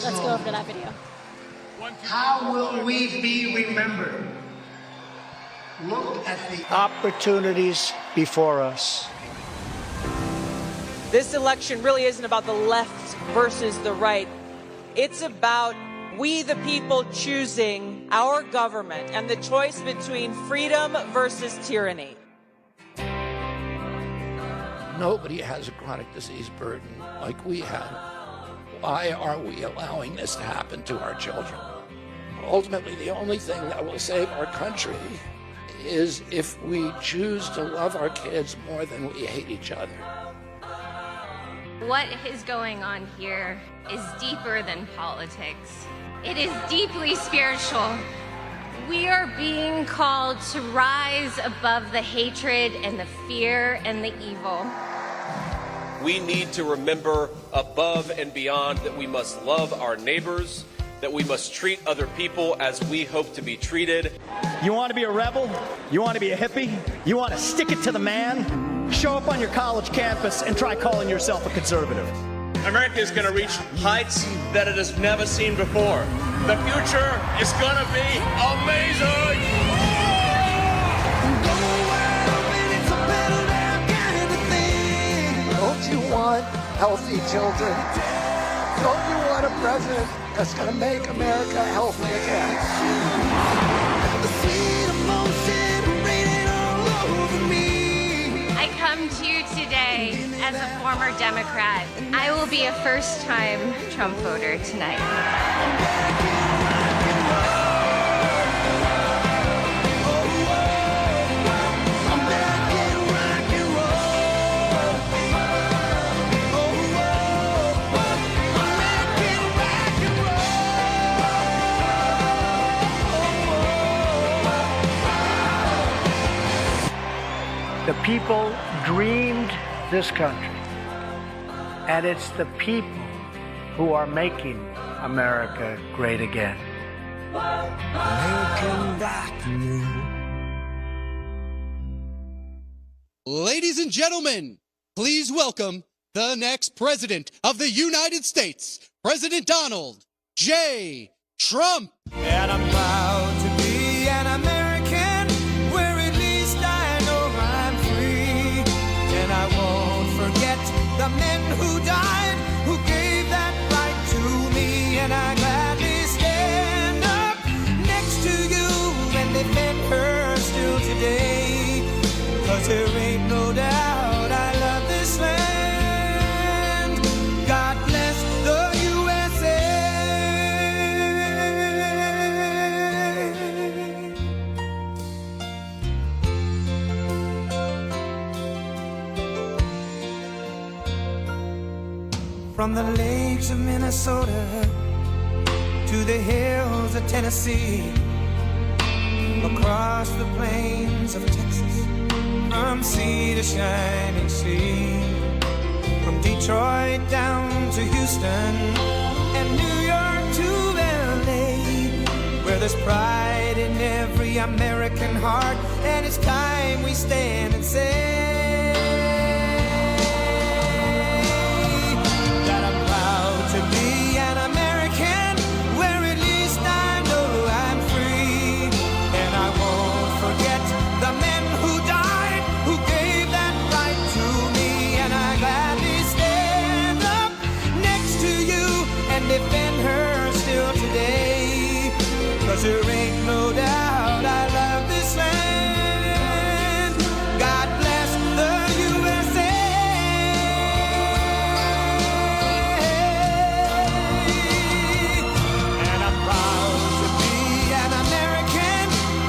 Let's go over to that video. How will we be remembered? Look at the opportunities before us. This election really isn't about the left versus the right. It's about we the people choosing our government and the choice between freedom versus tyranny. Nobody has a chronic disease burden like we have. Why are we allowing this to happen to our children? Ultimately, the only thing that will save our country is if we choose to love our kids more than we hate each other. What is going on here is deeper than politics. It is deeply spiritual. We are being called to rise above the hatred and the fear and the evil. We need to remember above and beyond that we must love our neighbors, that we must treat other people as we hope to be treated. You want to be a rebel? You want to be a hippie? You want to stick it to the man? Show up on your college campus and try calling yourself a conservative. America is going to reach heights that it has never seen before. The future is going to be amazing! Don't you want healthy children? Don't you want a president that's going to make America healthy again? I come to you today as a former Democrat. I will be a first-time Trump voter tonight. The people dreamed this country, and it's the people who are making America great again. Ladies and gentlemen, please welcome the next president of the United States, President Donald J. Trump. And I'm proud to be an American, where at least I know I'm free. And I won't forget the men who died, who gave that right to me. And I gladly stand up next to you and defend her still today. 'Cause there ain't no doubt I love this land. God bless the USA. From the lakes of Minnesota to the hills of Tennessee, across the plains of Texas, from sea to shining sea, from Detroit down to Houston and New York to LA, where there's pride in every American heart, and it's time we stand and say that I'm proud to be an American, where at least I know I'm free. And I won't forget the men who died, who gave that right to me. And I gladly stand up next to you and defend her still today. 'Cause there ain't no doubt I love this land. God bless the USA. And I'm proud to be an American,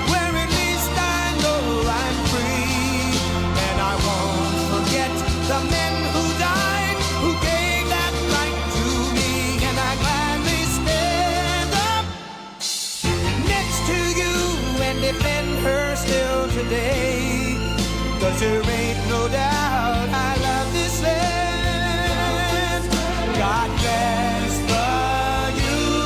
where at least I know I'm free. And I won't forget the men who died, who gave that right to me. And I gladly stand up next to you and defend her still today. 'Cause there ain't no doubt I love this land. God bless the USA.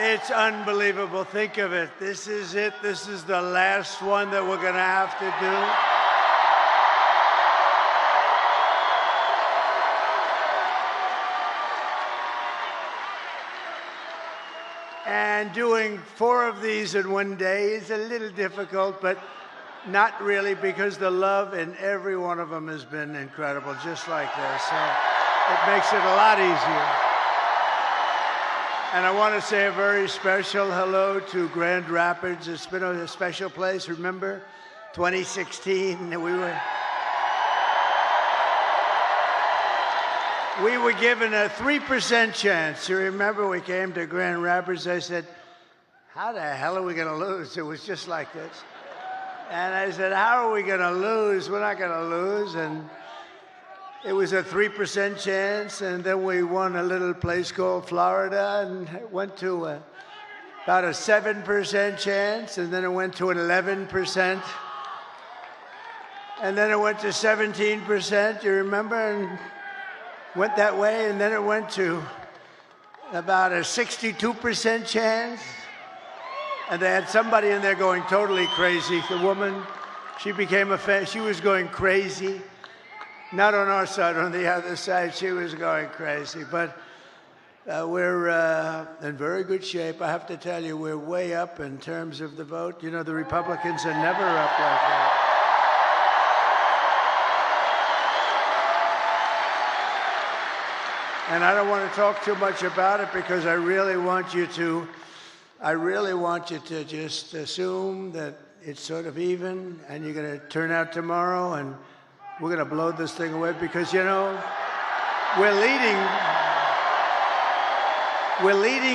it's unbelievable. Think of it. This is it. This is the last one that we're going to have to do. And doing 4 of these in one day is a little difficult, but not really, because the love in every one of them has been incredible, just like this. So it makes it a lot easier. And I want to say a very special hello to Grand Rapids. It's been a special place. Remember, 2016, we were given a 3% chance. You remember, we came to Grand Rapids. I said, how the hell are we going to lose? It was just like this. And I said, how are we going to lose? We're not going to lose. And it was a 3% chance. And then we won a little place called Florida, and it went to about a 7% chance. And then it went to an 11%. And then it went to 17%. You remember? And went that way, and then it went to about a 62% chance. And they had somebody in there going totally crazy. The woman, she became she was going crazy. Not on our side, on the other side, she was going crazy. But we're in very good shape. I have to tell you, we're way up in terms of the vote. You know, the Republicans are never up like that. And I don't want to talk too much about it, because I really want you to just assume that it's sort of even, and you're going to turn out tomorrow, and we're going to blow this thing away, because, you know, we're leading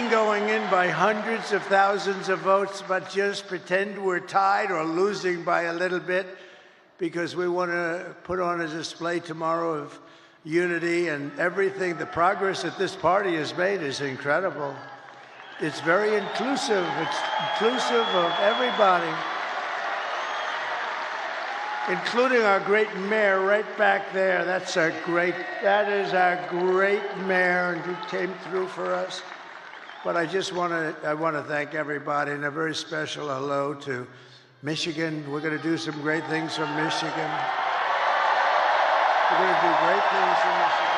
going in by hundreds of thousands of votes, but just pretend we're tied or losing by a little bit, because we want to put on a display tomorrow of unity and everything. The progress that this party has made is incredible. It's very inclusive. It's inclusive of everybody, including our great mayor right back there. That is our great mayor, and who came through for us. But I want to thank everybody, and a very special hello to Michigan. We're going to do some great things from Michigan. We're going to do great things in Michigan.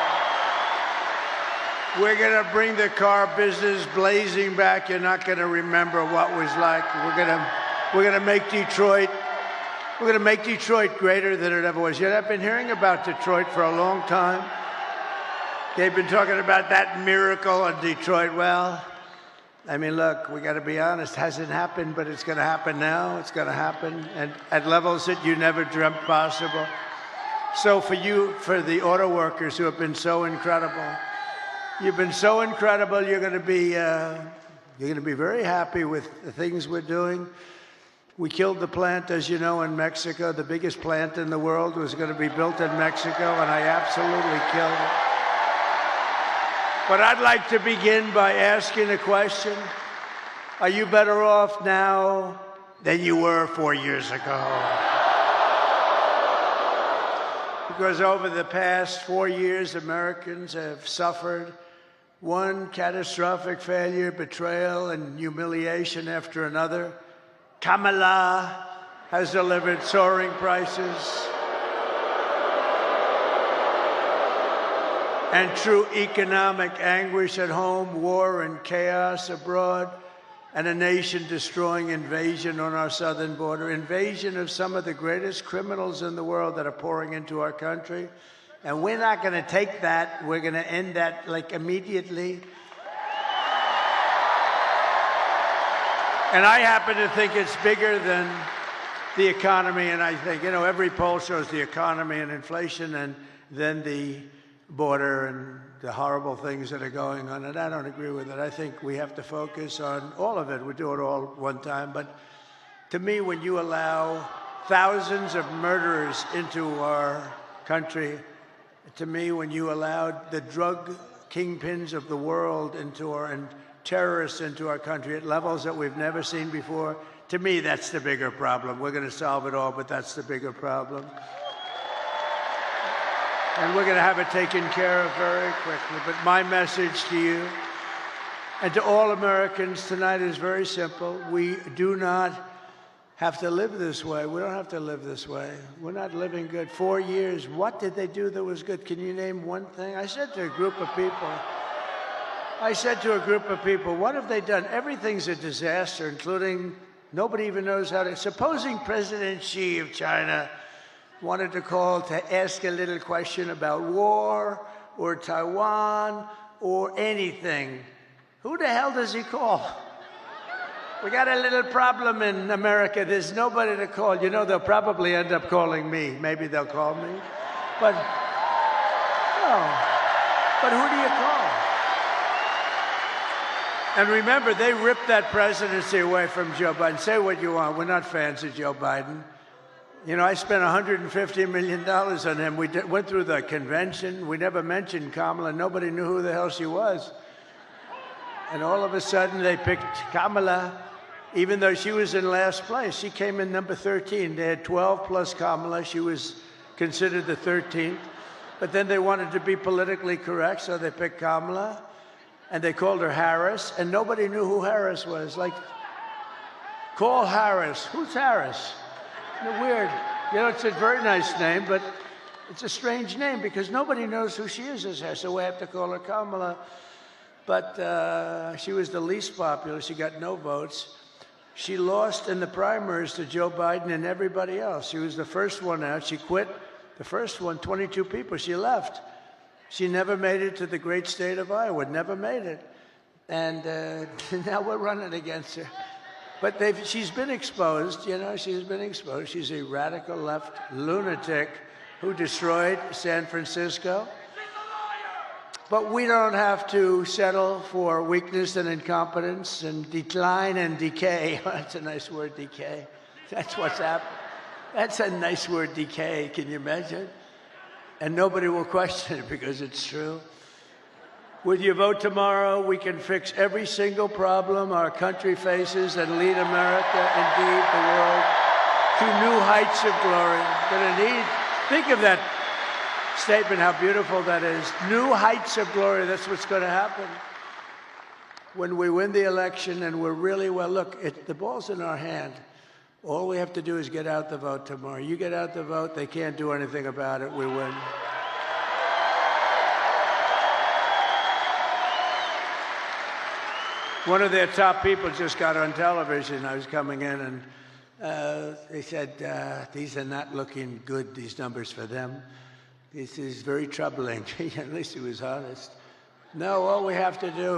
We're going to bring the car business blazing back. You're not going to remember what was like. We're going to make Detroit. We're going to make Detroit greater than it ever was. You know, I've been hearing about Detroit for a long time. They've been talking about that miracle in Detroit. Well, I mean, look, we got to be honest. It hasn't happened, but it's going to happen now. It's going to happen, and at levels that you never dreamt possible. So for the auto workers who have been so incredible, you've been so incredible. You're going to be very happy with the things we're doing. We killed the plant, as you know, in Mexico. The biggest plant in the world was going to be built in Mexico, and I absolutely killed it. But I'd like to begin by asking a question. Are you better off now than you were 4 years ago? Because over the past 4 years, Americans have suffered one catastrophic failure, betrayal, and humiliation after another. Kamala has delivered soaring prices and true economic anguish at home, war and chaos abroad, and a nation-destroying invasion on our southern border, invasion of some of the greatest criminals in the world that are pouring into our country. And we're not going to take that. We're going to end that, like, immediately. And I happen to think it's bigger than the economy. And I think, you know, every poll shows the economy and inflation, and then the border and the horrible things that are going on, and I don't agree with it. I think we have to focus on all of it. We do it all one time. But to me, when you allow thousands of murderers into our country, to me, when you allowed the drug kingpins of the world into and terrorists into our country at levels that we've never seen before, to me, that's the bigger problem. We're going to solve it all, but that's the bigger problem. And we're going to have it taken care of very quickly. But my message to you And to all Americans, tonight is very simple. We do not have to live this way. We don't have to live this way. We're not living good. 4 years, what did they do that was good? Can you name one thing? I said to a group of people, what have they done? Everything's a disaster, including nobody even knows how to. Supposing President Xi of China wanted to call to ask a little question about war or Taiwan or anything, who the hell does he call? We got a little problem in America. There's nobody to call. You know, they'll probably end up calling me. Maybe they'll call me. But, no. But who do you call? And remember, they ripped that presidency away from Joe Biden. Say what you want. We're not fans of Joe Biden. You know, I spent $150 million on him. We went through the convention. We never mentioned Kamala. Nobody knew who the hell she was. And all of a sudden, they picked Kamala, even though she was in last place. She came in number 13. They had 12 plus Kamala. She was considered the 13th. But then they wanted to be politically correct, so they picked Kamala. And they called her Harris. And nobody knew who Harris was. Like, call Harris. Who's Harris? Weird. You know, it's a very nice name, but it's a strange name because nobody knows who she is as Harris. So we have to call her Kamala. But she was the least popular. She got no votes. She lost in the primaries to Joe Biden and everybody else. She was the first one out. She quit the first one, 22 people. She left. She never made it to the great state of Iowa, never made it. And now we're running against her. But she's been exposed, you know, she's been exposed. She's a radical left lunatic who destroyed San Francisco. But we don't have to settle for weakness and incompetence and decline and decay. That's a nice word, decay. That's what's happened. That's a nice word, decay. Can you imagine? And nobody will question it because it's true. With your vote tomorrow, we can fix every single problem our country faces and lead America, indeed the world, to new heights of glory. Think of that statement, how beautiful that is. New heights of glory, that's what's going to happen. When we win the election and we're really, well, look, the ball's in our hand. All we have to do is get out the vote tomorrow. You get out the vote, they can't do anything about it, we win. One of their top people just got on television. I was coming in and they said, these are not looking good, these numbers for them. This is very troubling. At least he was honest. No, all we have to do,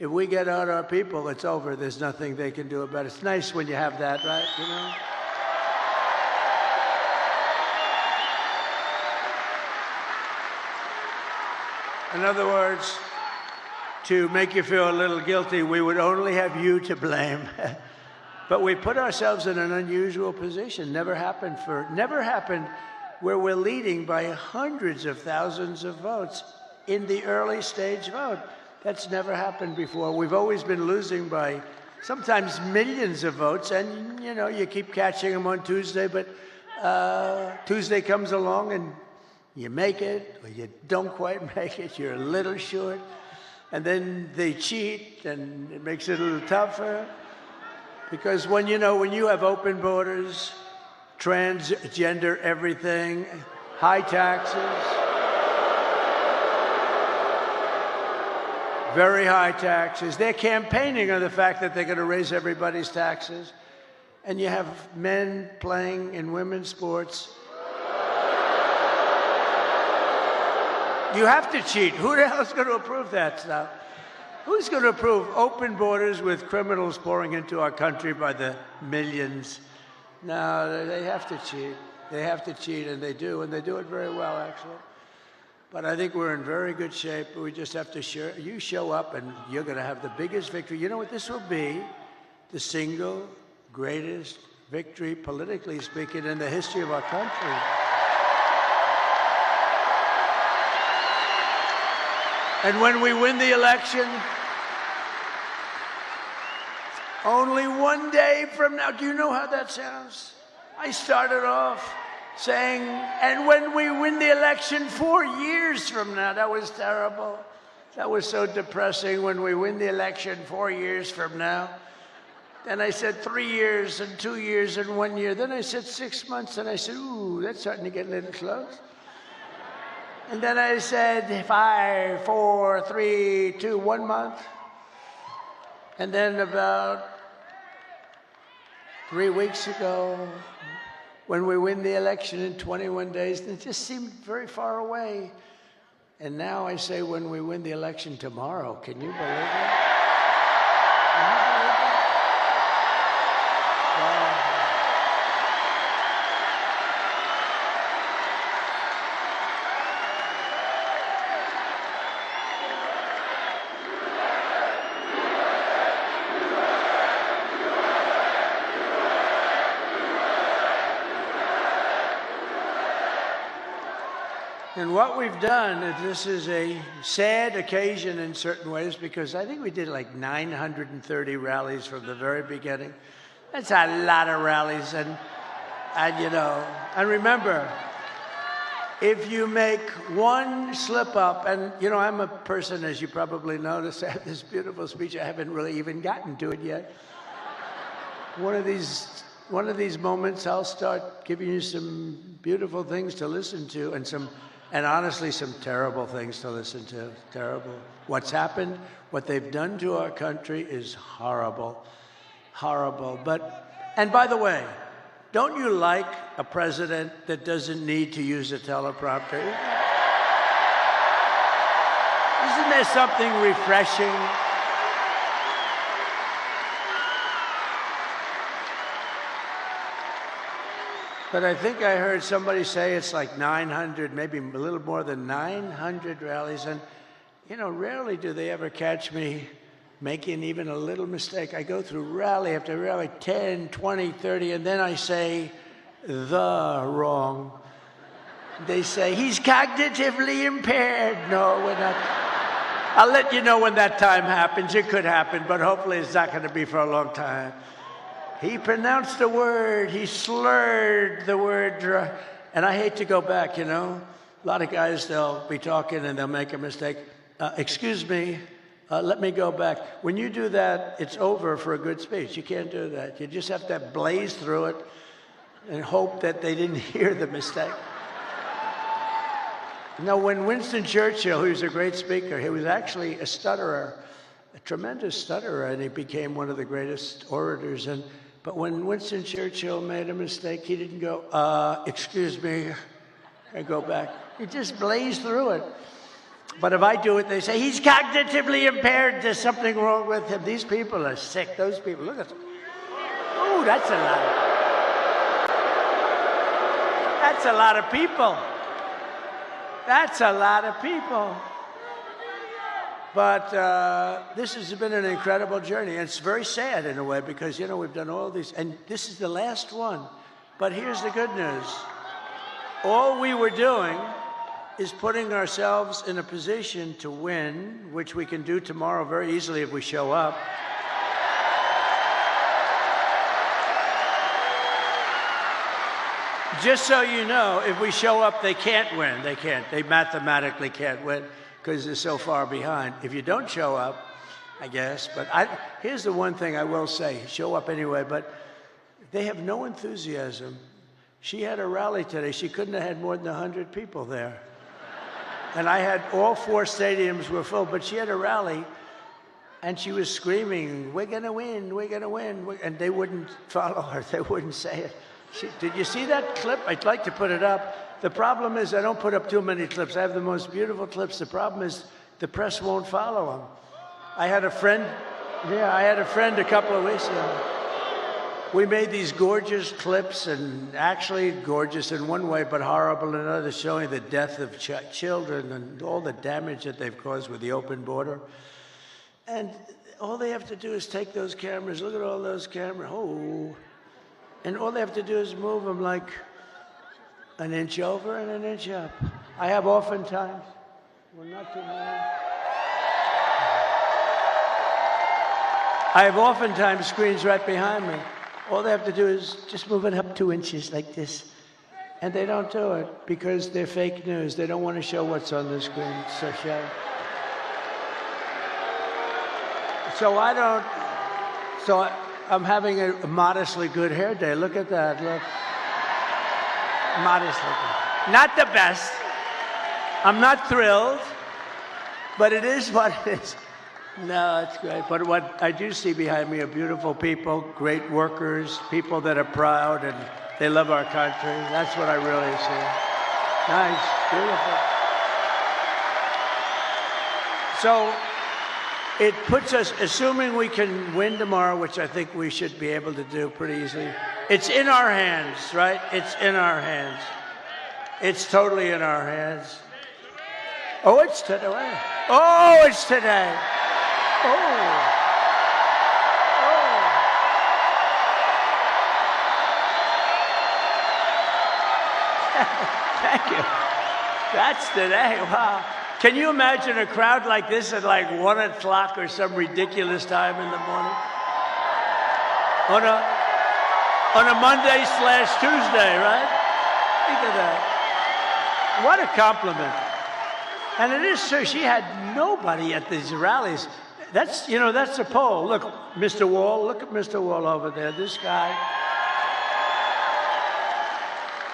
if we get out our people, it's over. There's nothing they can do about it. It's nice when you have that, right? You know? In other words, to make you feel a little guilty, we would only have you to blame. But we put ourselves in an unusual position. Never happened where we're leading by hundreds of thousands of votes in the early stage vote. That's never happened before. We've always been losing by sometimes millions of votes, and you know, you keep catching them on Tuesday, but Tuesday comes along and you make it, or you don't quite make it, you're a little short, and then they cheat, and it makes it a little tougher. Because when you have open borders, transgender everything, high taxes, very high taxes. They're campaigning on the fact that they're going to raise everybody's taxes. And you have men playing in women's sports. You have to cheat. Who the hell is going to approve that stuff? Who's going to approve open borders with criminals pouring into our country by the millions? No, they have to cheat. They have to cheat, and they do it very well, actually. But I think we're in very good shape. We just have to show up, and you're going to have the biggest victory. You know what? This will be the single greatest victory, politically speaking, in the history of our country. And when we win the election, only one day from now, do you know how that sounds? I started off saying, and when we win the election 4 years from now, that was terrible. That was so depressing. When we win the election 4 years from now. Then I said 3 years and 2 years and 1 year. Then I said 6 months, and I said, ooh, that's starting to get a little close. And then I said 5, 4, 3, 2, 1 month. And then about 3 weeks ago, when we win the election in 21 days, it just seemed very far away. And now I say when we win the election tomorrow. Can you believe it? Can you believe it? Wow. And what we've done, this is a sad occasion in certain ways, because I think we did like 930 rallies from the very beginning. That's a lot of rallies, and you know, and remember, if you make one slip up, and you know, I'm a person, as you probably noticed, I have this beautiful speech. I haven't really even gotten to it yet. One of these moments, I'll start giving you some beautiful things to listen to, and honestly, some terrible things to listen to. Terrible. What's happened, what they've done to our country is horrible. Horrible. And by the way, don't you like a president that doesn't need to use a teleprompter? Isn't there something refreshing? But I think I heard somebody say it's like 900, maybe a little more than 900 rallies. And, you know, rarely do they ever catch me making even a little mistake. I go through rally after rally, 10, 20, 30, and then I say the wrong. They say, he's cognitively impaired. No, we're not. I'll let you know when that time happens. It could happen, but hopefully it's not going to be for a long time. He pronounced the word, he slurred the word, and I hate to go back, you know. A lot of guys, they'll be talking and they'll make a mistake. Excuse me, let me go back. When you do that, it's over for a good speech. You can't do that. You just have to blaze through it and hope that they didn't hear the mistake. Now, when Winston Churchill, who was a great speaker, he was actually a stutterer, a tremendous stutterer, and he became one of the greatest orators. But when Winston Churchill made a mistake, he didn't go, excuse me, and go back. He just blazed through it. But if I do it, they say, he's cognitively impaired. There's something wrong with him. These people are sick. Those people, look at them. Ooh, that's a lot of, that's a lot of people. That's a lot of people. But this has been an incredible journey. And it's very sad in a way because, you know, we've done all these, and this is the last one. But here's the good news. All we were doing is putting ourselves in a position to win, which we can do tomorrow very easily if we show up. Just so you know, if we show up, they can't win. They can't. They mathematically can't win, because they're so far behind. If you don't show up, I guess, but here's the one thing I will say, show up anyway, but they have no enthusiasm. She had a rally today. She couldn't have had more than 100 people there. And I had all 4 stadiums were full, but she had a rally, and she was screaming, we're gonna win, we're gonna win, and they wouldn't follow her, they wouldn't say it. Did you see that clip? I'd like to put it up. The problem is I don't put up too many clips. I have the most beautiful clips. The problem is the press won't follow them. I had a friend a couple of weeks ago. We made these gorgeous clips, and actually gorgeous in one way, but horrible in another, showing the death of children and all the damage that they've caused with the open border. And all they have to do is take those cameras, look at all those cameras, and all they have to do is move them like an inch over and an inch up. I have oftentimes, well, not too many. I have oftentimes screens right behind me. All they have to do is just move it up 2 inches like this. And they don't do it because they're fake news. They don't want to show what's on the screen. So show. I'm having a modestly good hair day. Look at that. Look. Modestly good. Not the best. I'm not thrilled, but it is what it is. No, it's great. But what I do see behind me are beautiful people, great workers, people that are proud and they love our country. That's what I really see. Nice, beautiful. So it puts us, assuming we can win tomorrow, which I think we should be able to do pretty easily. It's in our hands, right? It's in our hands. It's totally in our hands. Oh, it's today. Oh, it's today. Oh. Thank you. That's today. Wow. Can you imagine a crowd like this at like 1 o'clock or some ridiculous time in the morning? On a Monday/Tuesday, right? Think of that. What a compliment. And it is true. She had nobody at these rallies. That's a poll. Look, Mr. Wall. Look at Mr. Wall over there. This guy.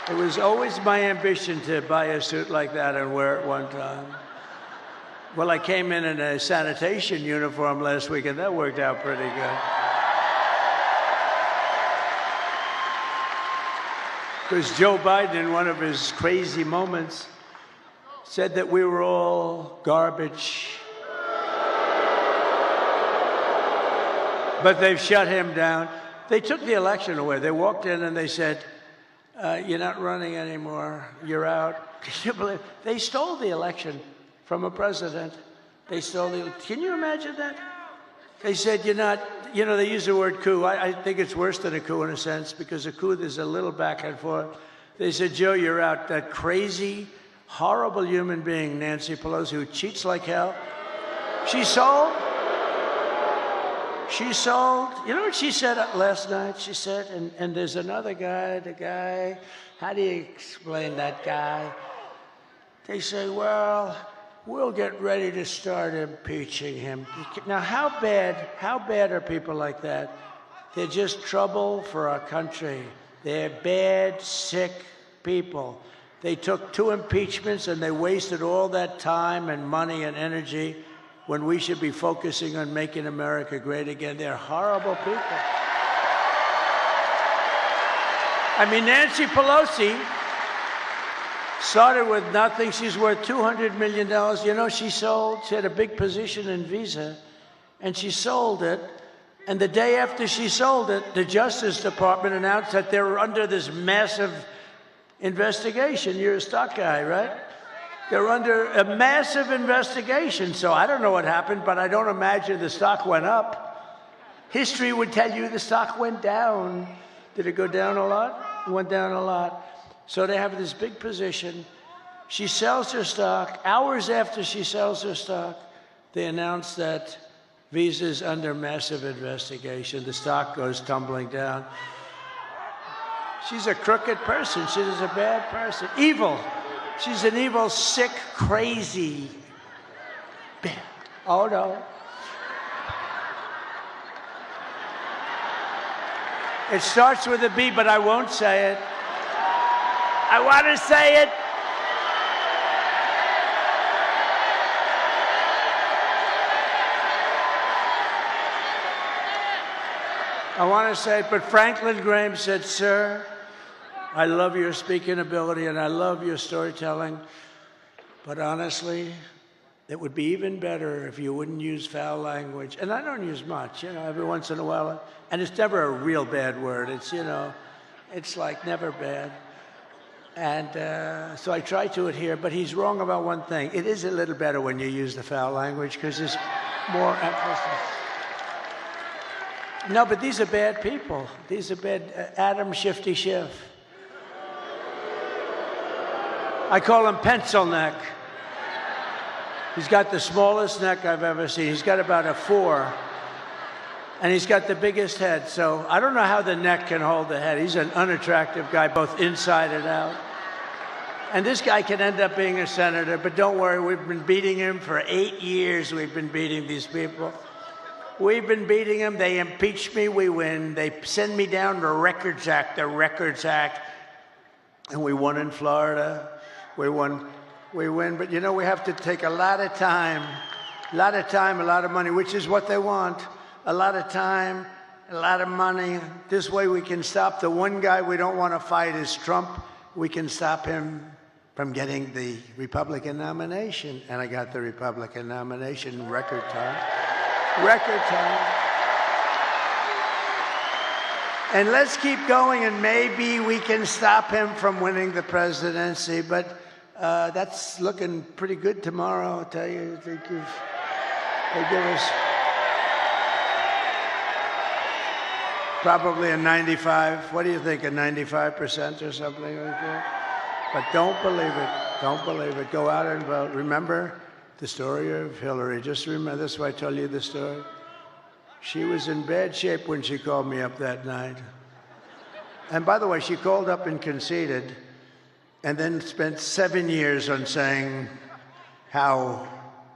It was always my ambition to buy a suit like that and wear it one time. Well, I came in a sanitation uniform last week, and that worked out pretty good. Because Joe Biden, in one of his crazy moments, said that we were all garbage. But they've shut him down. They took the election away. They walked in and they said, you're not running anymore. You're out. Can you believe? They stole the election from a president. They stole the. Can you imagine that? They said, you're not. They use the word coup. I think it's worse than a coup in a sense, because a coup, there's a little back and forth. They said, Joe, you're out. That crazy, horrible human being, Nancy Pelosi, who cheats like hell. She sold. She sold. You know what she said last night? She said, and there's another guy, the guy, how do you explain that guy? They say, well, we'll get ready to start impeaching him. Now, how bad are people like that? They're just trouble for our country. They're bad, sick people. They took 2 impeachments and they wasted all that time and money and energy when we should be focusing on making America great again. They're horrible people. I mean, Nancy Pelosi started with nothing. She's worth $200 million. She had a big position in Visa, and she sold it. And the day after she sold it, the Justice Department announced that they were under this massive investigation. You're a stock guy, right? They're under a massive investigation. So I don't know what happened, but I don't imagine the stock went up. History would tell you the stock went down. Did it go down a lot? It went down a lot. So they have this big position. She sells her stock. Hours after she sells her stock, they announce that Visa is under massive investigation. The stock goes tumbling down. She's a crooked person. She's a bad person. Evil. She's an evil, sick, crazy. Oh, no. It starts with a B, but I won't say it. I want to say it. I want to say it, but Franklin Graham said, sir, I love your speaking ability and I love your storytelling, but honestly, it would be even better if you wouldn't use foul language. And I don't use much, every once in a while. And it's never a real bad word. It's, it's like never bad. And so I try to adhere, but he's wrong about one thing. It is a little better when you use the foul language because there's more emphasis. No, but these are bad people. These are bad. Adam Shifty Schiff. I call him pencil neck. He's got the smallest neck I've ever seen. He's got about a 4. And he's got the biggest head. So I don't know how the neck can hold the head. He's an unattractive guy, both inside and out. And this guy can end up being a senator, but don't worry, we've been beating him for 8 years. We've been beating these people. We've been beating them. They impeach me, we win. They send me down the Records Act, and we won in Florida. We win. But you know, we have to take a lot of time, a lot of money, which is what they want. A lot of time, a lot of money. This way we can stop. The one guy we don't want to fight is Trump. We can stop him from getting the Republican nomination. And I got the Republican nomination in record time. And let's keep going, and maybe we can stop him from winning the presidency. But that's looking pretty good tomorrow, I'll tell you. They give us probably a 95. What do you think, a 95% or something like that? But don't believe it. Don't believe it. Go out and vote. Remember the story of Hillary. Just remember, this is why I tell you the story. She was in bad shape when she called me up that night. And by the way, she called up and conceded, and then spent 7 years on saying how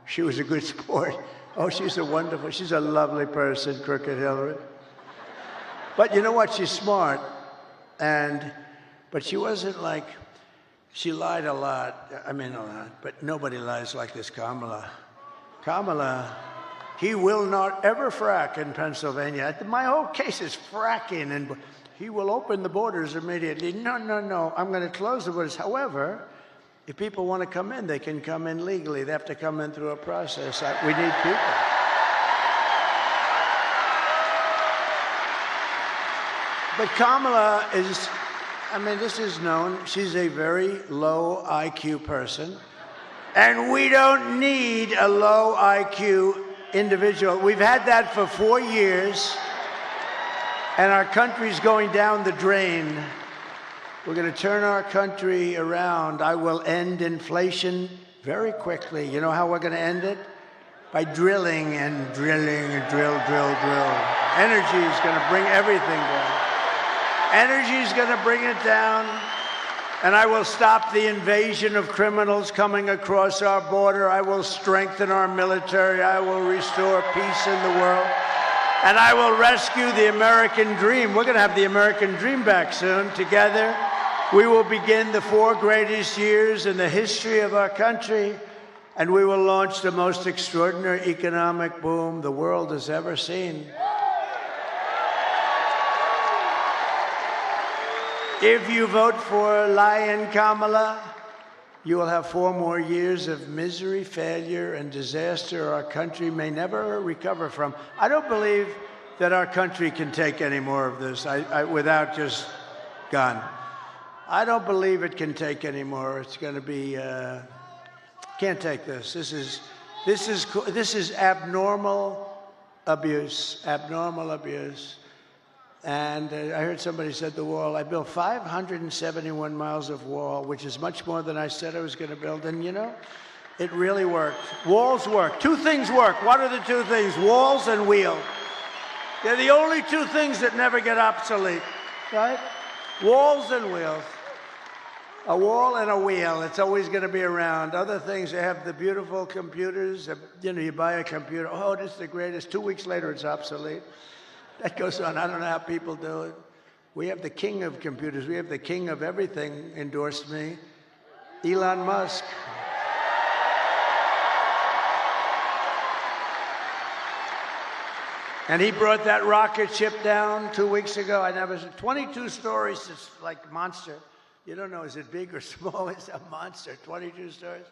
she was a good sport. Oh, she's a lovely person, Crooked Hillary. But you know what? She's smart. But she wasn't like, she lied a lot. I mean, a lot. But nobody lies like this Kamala. Kamala, he will not ever frack in Pennsylvania. My whole case is fracking, and he will open the borders immediately. No. I'm going to close the borders. However, if people want to come in, they can come in legally. They have to come in through a process. We need people. But Kamala is, I mean, this is known. She's a very low IQ person. And we don't need a low IQ individual. We've had that for 4 years. And our country's going down the drain. We're going to turn our country around. I will end inflation very quickly. You know how we're going to end it? By drilling and drilling and drill. Energy is going to bring everything down. Energy is going to bring it down. And I will stop the invasion of criminals coming across our border. I will strengthen our military. I will restore peace in the world. And I will rescue the American dream. We're going to have the American dream back soon. Together, we will begin the 4 greatest years in the history of our country, and we will launch the most extraordinary economic boom the world has ever seen. If you vote for Lion Kamala, you will have 4 more years of misery, failure, and disaster our country may never recover from. I don't believe that our country can take any more of this without just gone. I don't believe it can take any more. It's going to be, can't take this. This is abnormal abuse, And I heard somebody said the wall. I built 571 miles of wall, which is much more than I said I was going to build. And, you know, it really worked. Walls work. 2 things work. What are the 2 things? Walls and wheel. They're the only 2 things that never get obsolete, right? Walls and wheels. A wall and a wheel. It's always going to be around. Other things, they have the beautiful computers. You know, you buy a computer. Oh, this is the greatest. 2 weeks later, it's obsolete. That goes on. I don't know how people do it. We have the king of computers. We have the king of everything endorsed me, Elon Musk. And he brought that rocket ship down 2 weeks ago. I never said 22 stories. It's like monster. You don't know, is it big or small? It's a monster. 22 stories.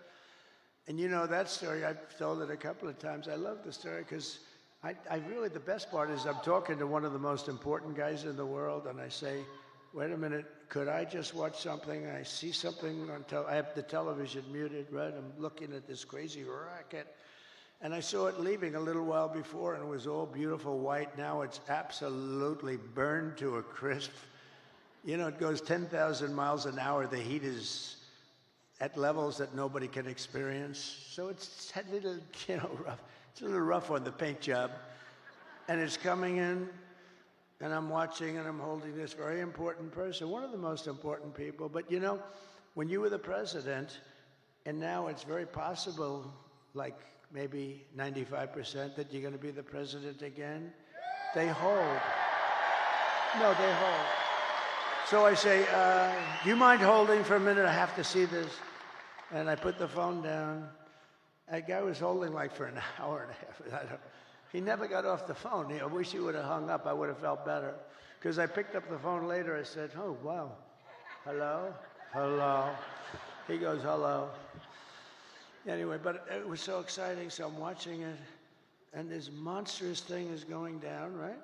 And you know that story. I've told it a couple of times. I love the story because I really, the best part is I'm talking to one of the most important guys in the world, and I say, wait a minute, could I just watch something? I see something on I have the television muted, right? I'm looking at this crazy rocket, and I saw it leaving a little while before, and it was all beautiful white. Now it's absolutely burned to a crisp. You know, it goes 10,000 miles an hour. The heat is at levels that nobody can experience. So it's a little, you know, rough. It's a little rough on the paint job. And it's coming in, and I'm watching, and I'm holding this very important person, one of the most important people. But, you know, when you were the president, and now it's very possible, like maybe 95% that you're going to be the president again? They hold. No, they hold. So I say, do you mind holding for a minute? I have to see this. And I put the phone down. That guy was holding like for an hour and a half. He never got off the phone. I wish he would have hung up. I would have felt better. Because I picked up the phone later. I said, oh, wow. Hello? Hello? He goes, hello. Anyway, but it was so exciting. So I'm watching it. And this monstrous thing is going down, right?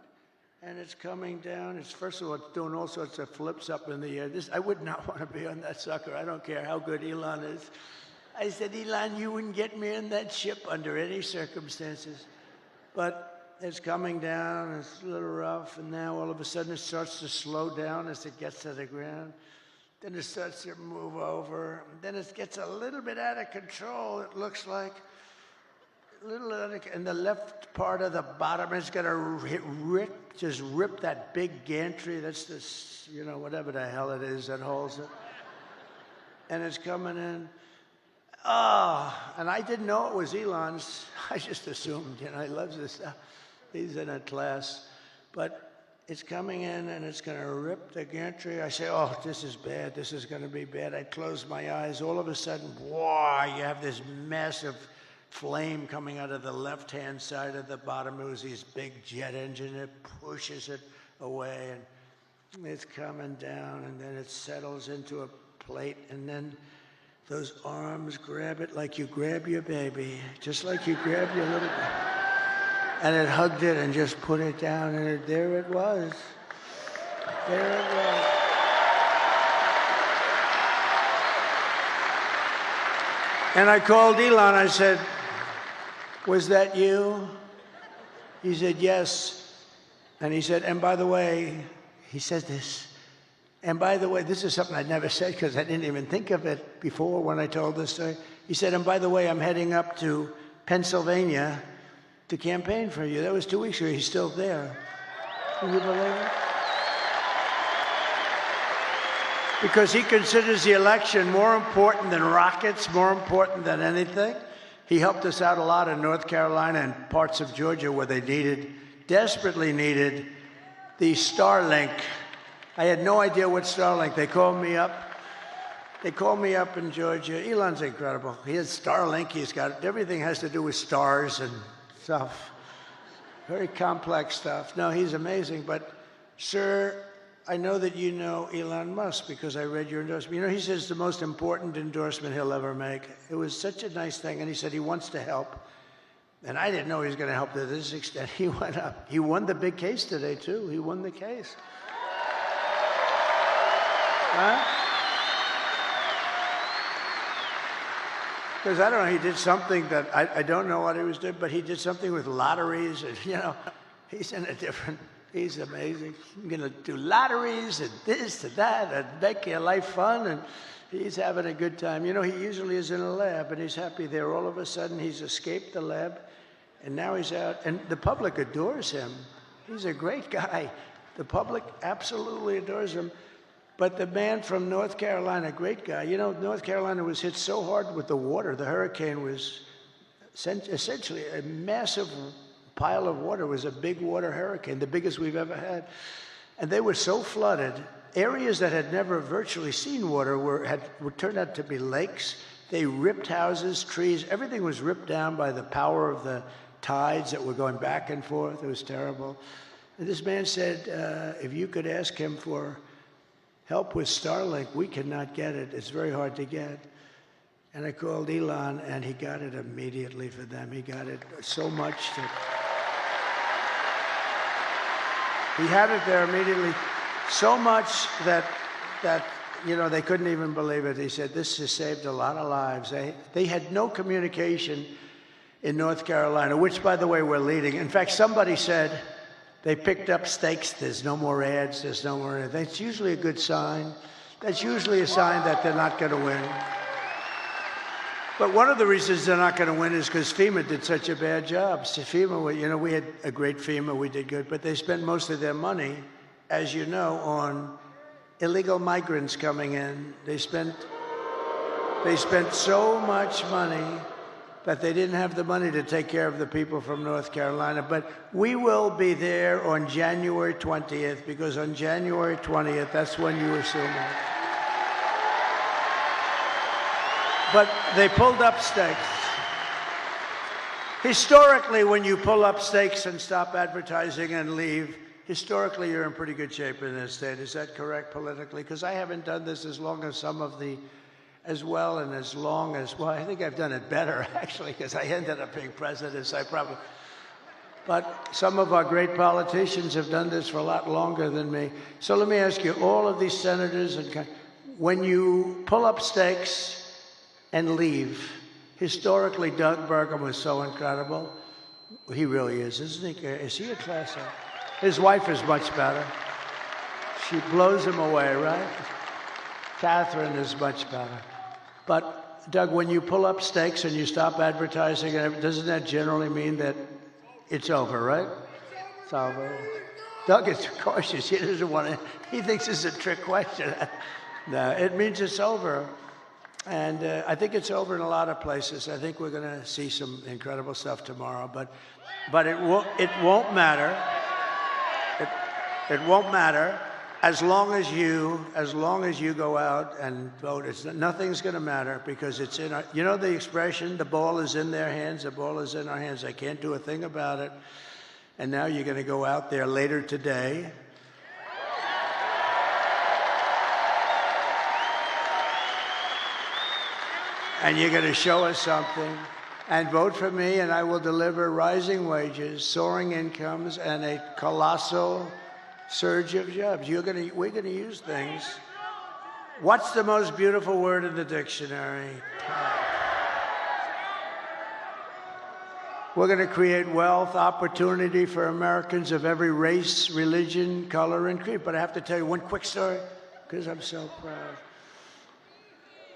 And it's coming down. It's, first of all, it's doing all sorts of flips up in the air. I would not want to be on that sucker. I don't care how good Elon is. I said, Elon, you wouldn't get me in that ship under any circumstances. But it's coming down. It's a little rough. And now all of a sudden it starts to slow down as it gets to the ground. Then it starts to move over. Then it gets a little bit out of control, it looks like. And the left part of the bottom is going to just rip that big gantry. That's this, you know, whatever the hell it is that holds it. And it's coming in. Oh, and I didn't know it was Elon's. I just assumed, you know, he loves this stuff. He's in a class. But it's coming in and it's going to rip the gantry. I say, oh, this is bad. This is going to be bad. I close my eyes. All of a sudden, wow, you have this massive flame coming out of the left-hand side of the bottom. It was these big jet engine. It pushes it away, and it's coming down, and then it settles into a plate, and then those arms grab it like you grab your baby, just like you grab your little baby. And it hugged it and just put it down, and there it was. There it was. And I called Elon. I said, was that you? He said, yes. And he said, and by the way, he said this, and by the way, this is something I'd never said because I didn't even think of it before when I told this story. He said, and by the way, I'm heading up to Pennsylvania to campaign for you. That was 2 weeks ago. He's still there. Can you believe it? Because he considers the election more important than rockets, more important than anything. He helped us out a lot in North Carolina and parts of Georgia where they desperately needed the Starlink. I had no idea what Starlink. They called me up. They called me up in Georgia. Elon's incredible. He has Starlink. He's got everything has to do with stars and stuff. Very complex stuff. No, he's amazing. But, sir, I know that you know Elon Musk because I read your endorsement. You know, he says the most important endorsement he'll ever make. It was such a nice thing, and he said he wants to help. And I didn't know he was going to help to this extent. He went up. He won the big case today, too. He won the case. Huh? Because I don't know, he did something that I don't know what he was doing, but he did something with lotteries, and, you know, he's in a different... He's amazing. I'm going to do lotteries and this and that and make your life fun. And he's having a good time. You know, he usually is in a lab, and he's happy there. All of a sudden, he's escaped the lab, and now he's out. And the public adores him. He's a great guy. The public absolutely adores him. But the man from North Carolina, great guy. You know, North Carolina was hit so hard with the water. The hurricane was essentially a massive pile of water. It was a big water hurricane, the biggest we've ever had. And they were so flooded. Areas that had never virtually seen water were turned out to be lakes. They ripped houses, trees. Everything was ripped down by the power of the tides that were going back and forth. It was terrible. And this man said, if you could ask him for help with Starlink, we cannot get it. It's very hard to get. And I called Elon, and he got it immediately for them. He got it so much that... He had it there immediately, so much that you know, they couldn't even believe it. He said, this has saved a lot of lives. They had no communication in North Carolina, which, by the way, we're leading. In fact, somebody said they picked up stakes. There's no more ads. There's no more anything. That's usually a good sign. That's usually a sign that they're not going to win. But one of the reasons they're not going to win is because FEMA did such a bad job. So FEMA, you know, we had a great FEMA, we did good, but they spent most of their money, as you know, on illegal migrants coming in. They spent so much money that they didn't have the money to take care of the people from North Carolina. But we will be there on January 20th, because on January 20th, that's when you assume it. But they pulled up stakes. Historically, when you pull up stakes and stop advertising and leave, historically, you're in pretty good shape in this state. Is that correct politically? Because I haven't done this as long as some of the, as well and as long as, well, I think I've done it better, actually, because I ended up being president, so I probably, but some of our great politicians have done this for a lot longer than me. So let me ask you, all of these senators, and when you pull up stakes and leave, historically, Doug Burgum was so incredible. He really is, isn't he? Is he a class act? His wife is much better. She blows him away, right? Catherine is much better. But, Doug, when you pull up stakes and you stop advertising, doesn't that generally mean that it's over, right? It's over. Doug is cautious. He doesn't want to, he thinks it's a trick question. No, it means it's over. And I think it's over in a lot of places. I think we're going to see some incredible stuff tomorrow. But it won't matter. It won't matter as long as you go out and vote. Nothing's going to matter, because it's in our, you know the expression, the ball is in their hands, the ball is in our hands. They can't do a thing about it. And now you're going to go out there later today. And you're going to show us something, and vote for me, and I will deliver rising wages, soaring incomes, and a colossal surge of jobs. We're going to use things. What's the most beautiful word in the dictionary? We're going to create wealth, opportunity for Americans of every race, religion, color, and creed. But I have to tell you one quick story, because I'm so proud.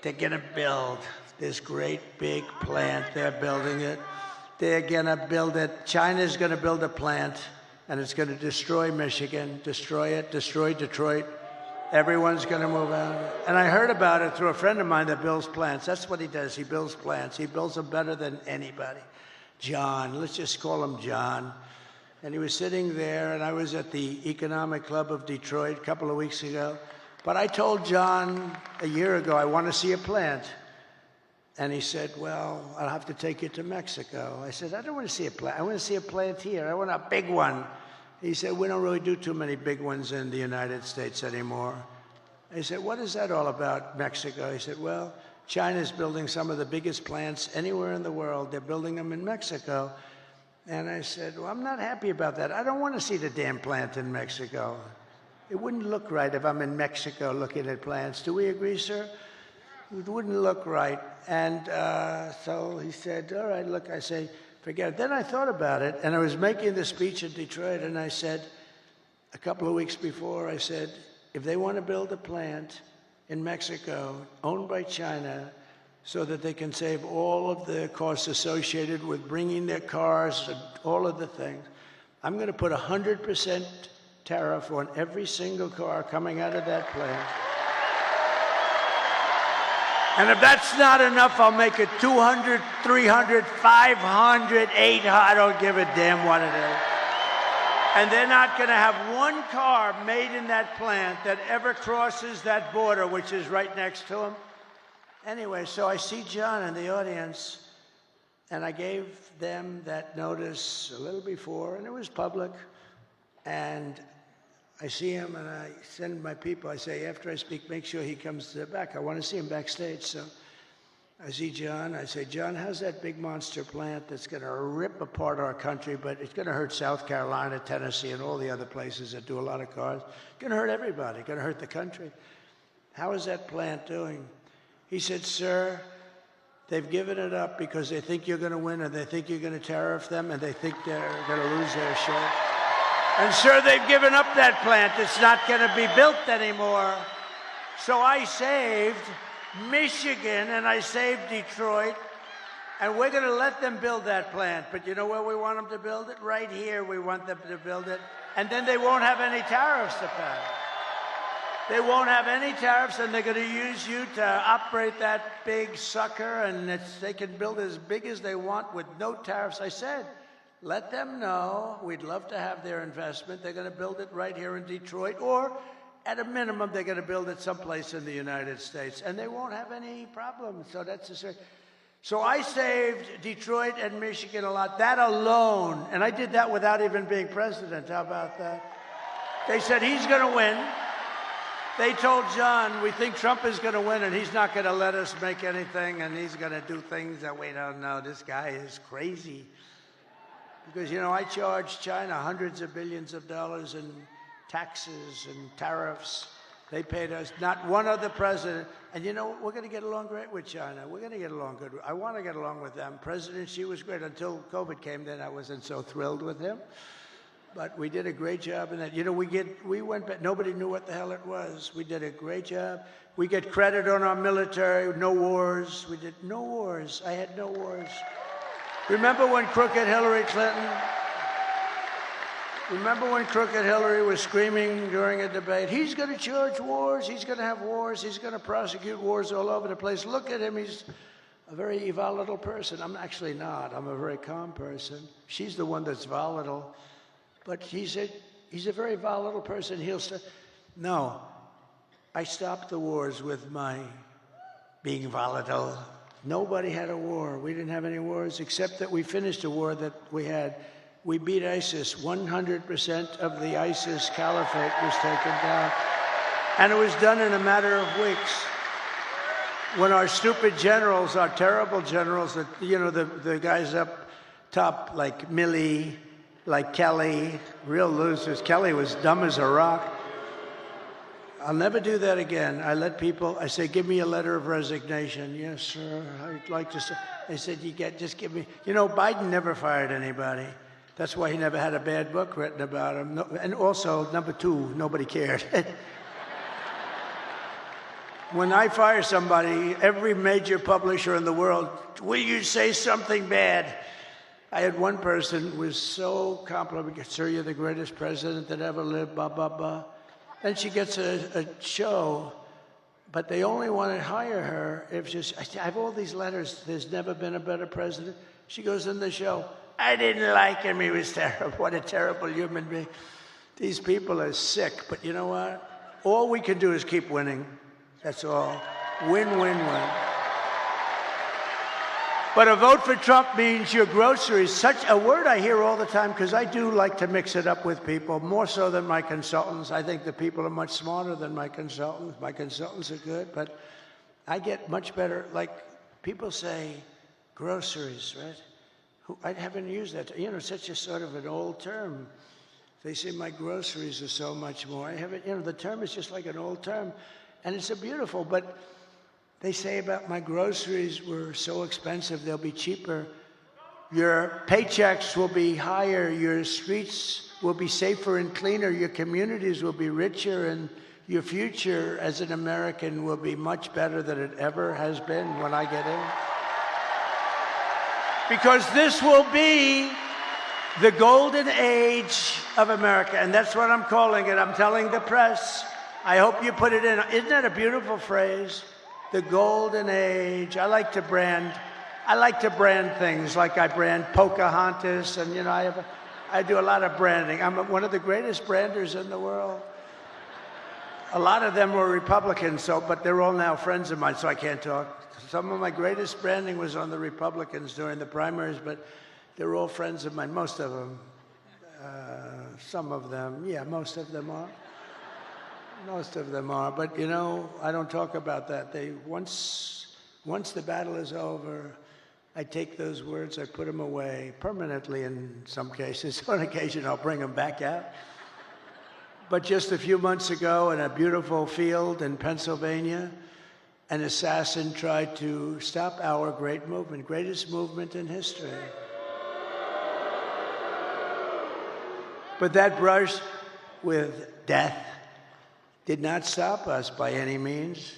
They're going to build this great big plant. They're building it. They're going to build it. China's going to build a plant, and it's going to destroy Michigan, destroy it, destroy Detroit. Everyone's going to move out. And I heard about it through a friend of mine that builds plants. That's what he does. He builds plants. He builds them better than anybody. John, let's just call him John. And he was sitting there, and I was at the Economic Club of Detroit a couple of weeks ago. But I told John a year ago, I want to see a plant. And he said, well, I'll have to take you to Mexico. I said, I don't want to see a plant. I want to see a plant here. I want a big one. He said, we don't really do too many big ones in the United States anymore. I said, what is that all about, Mexico? He said, well, China's building some of the biggest plants anywhere in the world. They're building them in Mexico. And I said, well, I'm not happy about that. I don't want to see the damn plant in Mexico. It wouldn't look right if I'm in Mexico looking at plants. Do we agree, sir? It wouldn't look right. And so he said, all right, look, I say, forget it. Then I thought about it, and I was making the speech in Detroit, and I said, a couple of weeks before, I said, if they want to build a plant in Mexico owned by China so that they can save all of the costs associated with bringing their cars and all of the things, I'm going to put 100% tariff on every single car coming out of that plant. And if that's not enough, I'll make it 200, 300, 500, 800. I don't give a damn what it is. And they're not going to have one car made in that plant that ever crosses that border, which is right next to them. Anyway, so I see John in the audience, and I gave them that notice a little before, and it was public. And I see him, and I send my people. I say, after I speak, make sure he comes to the back. I want to see him backstage. So I see John. I say, John, how's that big monster plant that's going to rip apart our country, but it's going to hurt South Carolina, Tennessee, and all the other places that do a lot of cars. It's going to hurt everybody. It's going to hurt the country. How is that plant doing? He said, sir, they've given it up because they think you're going to win, and they think you're going to tariff them, and they think they're going to lose their share. And sir, they've given up that plant. It's not going to be built anymore. So I saved Michigan and I saved Detroit, and we're going to let them build that plant. But you know where we want them to build it? Right here we want them to build it. And then they won't have any tariffs to pay. They won't have any tariffs, and they're going to use you to operate that big sucker, and they can build as big as they want with no tariffs. I said, let them know we'd love to have their investment. They're going to build it right here in Detroit, or at a minimum, they're going to build it someplace in the United States, and they won't have any problems. So that's a So I saved Detroit and Michigan a lot. That alone, and I did that without even being president. How about that? They said he's going to win. They told John, we think Trump is going to win, and he's not going to let us make anything, and he's going to do things that we don't know. This guy is crazy. Because, you know, I charged China hundreds of billions of dollars in taxes and tariffs. They paid us, not one other president. And, you know, we're going to get along great with China. We're going to get along good. I want to get along with them. President Xi was great until COVID came. Then I wasn't so thrilled with him. But we did a great job in that. You know, we went back. Nobody knew what the hell it was. We did a great job. We get credit on our military. No wars. We did no wars. I had no wars. Remember when crooked Hillary Clinton? Remember when crooked Hillary was screaming during a debate, he's going to charge wars, he's going to have wars, he's going to prosecute wars all over the place. Look at him, he's a very volatile person. I'm actually not. I'm a very calm person. She's the one that's volatile. But he's a very volatile person. No, I stopped the wars with my being volatile. Nobody had a war. We didn't have any wars, except that we finished a war that we had. We beat ISIS. 100% of the ISIS caliphate was taken down. And it was done in a matter of weeks. When our stupid generals, our terrible generals, you know, the guys up top, like Milley, like Kelly, real losers. Kelly was dumb as a rock. I'll never do that again. I let people, I say, give me a letter of resignation. Yes, sir, I'd like to say. I said, just give me. You know, Biden never fired anybody. That's why he never had a bad book written about him. No, and also, number two, nobody cared. When I fire somebody, every major publisher in the world, will you say something bad? I had one person who was so complimentary, sir, you're the greatest president that ever lived, blah, blah, blah. Then she gets a show, but they only want to hire her if I have all these letters, there's never been a better president. She goes in the show, I didn't like him, he was terrible. What a terrible human being. These people are sick, but you know what? All we can do is keep winning. That's all. Win, win, win. But a vote for Trump means your groceries, such a word I hear all the time, because I do like to mix it up with people, more so than my consultants. I think the people are much smarter than my consultants. My consultants are good, but I get much better. Like, people say groceries, right? I haven't used that. You know, such a sort of an old term. They say my groceries are so much more. I haven't, you know, the term is just like an old term, and it's a beautiful, but they say about my groceries were so expensive, they'll be cheaper. Your paychecks will be higher. Your streets will be safer and cleaner. Your communities will be richer, and your future as an American will be much better than it ever has been when I get in. Because this will be the golden age of America, and that's what I'm calling it. I'm telling the press. I hope you put it in. Isn't that a beautiful phrase? The golden age. I like to brand things, like I brand Pocahontas, and you know, I do a lot of branding. I'm one of the greatest branders in the world. A lot of them were Republicans, but they're all now friends of mine, so I can't talk. Some of my greatest branding was on the Republicans during the primaries, but they're all friends of mine. Most of them. Some of them, yeah, most of them are. Most of them are, but you know, I don't talk about that. Once the battle is over, I take those words, I put them away permanently in some cases. On occasion, I'll bring them back out. But just a few months ago, in a beautiful field in Pennsylvania, an assassin tried to stop our great movement, greatest movement in history. But that brush with death did not stop us by any means.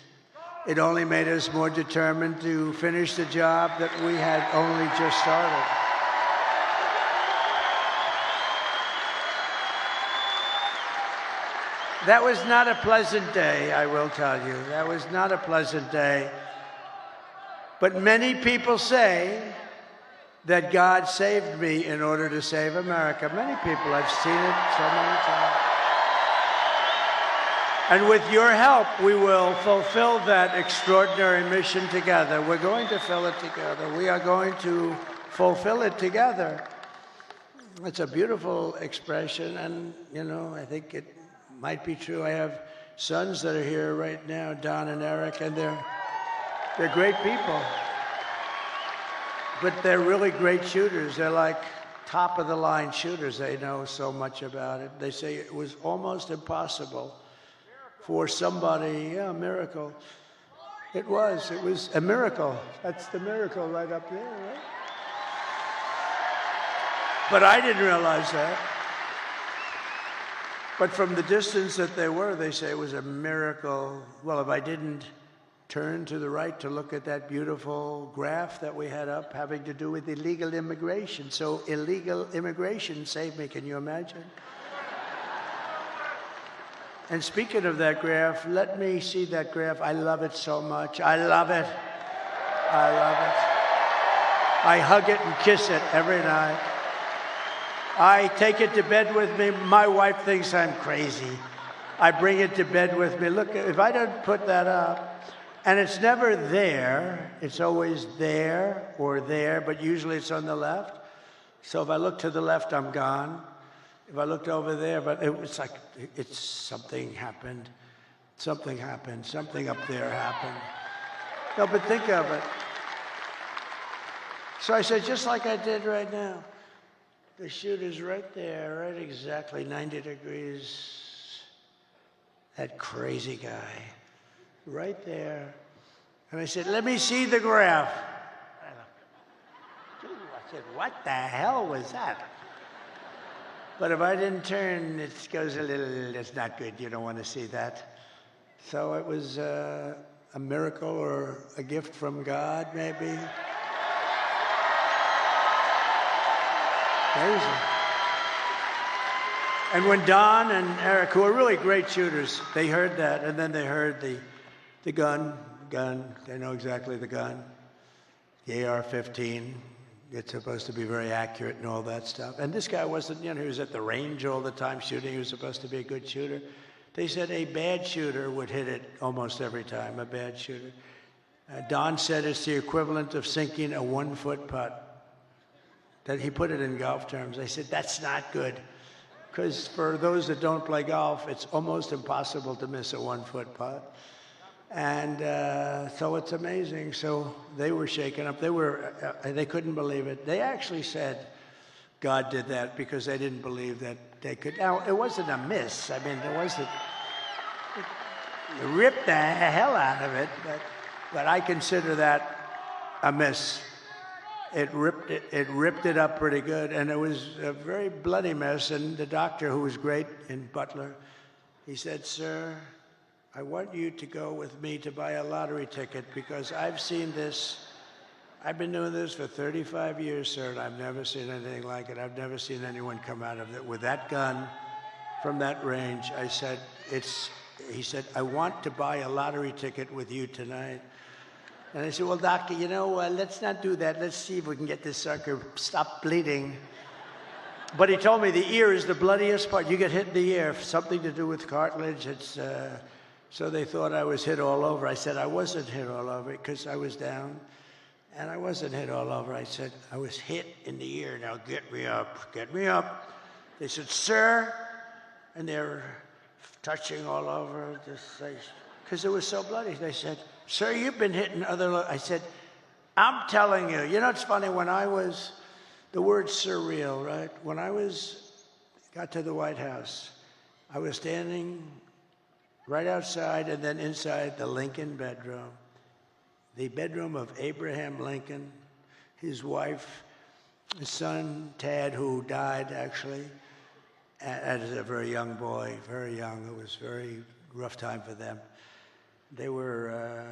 It only made us more determined to finish the job that we had only just started. That was not a pleasant day, I will tell you. That was not a pleasant day. But many people say that God saved me in order to save America. Many people, I've seen it so many times. And with your help, we will fulfill that extraordinary mission together. We're going to fill it together. We are going to fulfill it together. It's a beautiful expression, and, you know, I think it might be true. I have sons that are here right now, Don and Eric, and they're great people. But they're really great shooters. They're like top-of-the-line shooters. They know so much about it. They say it was almost impossible for somebody, yeah, a miracle. It was a miracle. That's the miracle right up there, right? But I didn't realize that. But from the distance that they were, they say it was a miracle. Well, if I didn't turn to the right to look at that beautiful graph that we had up having to do with illegal immigration. So illegal immigration saved me, can you imagine? And speaking of that graph, let me see that graph. I love it so much. I love it. I love it. I hug it and kiss it every night. I take it to bed with me. My wife thinks I'm crazy. I bring it to bed with me. Look, if I don't put that up, and it's never there, it's always there or there, but usually it's on the left. So if I look to the left, I'm gone. If I looked over there, but it was like, it's something happened. Something happened. Something up there happened. No, but think of it. So I said, just like I did right now. The shooter's right there, right exactly 90 degrees. That crazy guy, right there. And I said, let me see the graph. I said, what the hell was that? But if I didn't turn, it goes a little, it's not good. You don't want to see that. So it was a miracle or a gift from God, maybe. Amazing. And when Don and Eric, who are really great shooters, they heard that, and then they heard the gun, they know exactly the gun, the AR-15. It's supposed to be very accurate and all that stuff. And this guy wasn't, you know, he was at the range all the time shooting. He was supposed to be a good shooter. They said a bad shooter would hit it almost every time, a bad shooter. Don said it's the equivalent of sinking a 1-foot putt. That he put it in golf terms. I said, that's not good. Because for those that don't play golf, it's almost impossible to miss a 1-foot putt. And so it's amazing. So they were shaken up. They couldn't believe it. They actually said God did that because they didn't believe that they could. Now, it wasn't a miss. I mean, it wasn't, it ripped the hell out of it, but I consider that a miss. It ripped it up pretty good, and it was a very bloody mess. And the doctor, who was great in Butler, he said, sir, I want you to go with me to buy a lottery ticket because I've seen this. I've been doing this for 35 years, sir, and I've never seen anything like it. I've never seen anyone come out of it with that gun from that range. I said, he said, I want to buy a lottery ticket with you tonight. And I said, well, doctor, you know, let's not do that. Let's see if we can get this sucker stop bleeding. But he told me the ear is the bloodiest part. You get hit in the ear, something to do with cartilage. It's so they thought I was hit all over. I said I wasn't hit all over because I was down, and I wasn't hit all over. I said I was hit in the ear. Now get me up, get me up. They said, sir, and they were touching all over this place because it was so bloody. They said, sir, you've been hitting other. I said, I'm telling you. You know, it's funny, when I was, the word surreal, right? When I got to the White House, I was standing right outside and then inside the Lincoln bedroom, the bedroom of Abraham Lincoln, his wife, his son, Tad, who died actually as a very young boy, very young. It was a very rough time for them. They were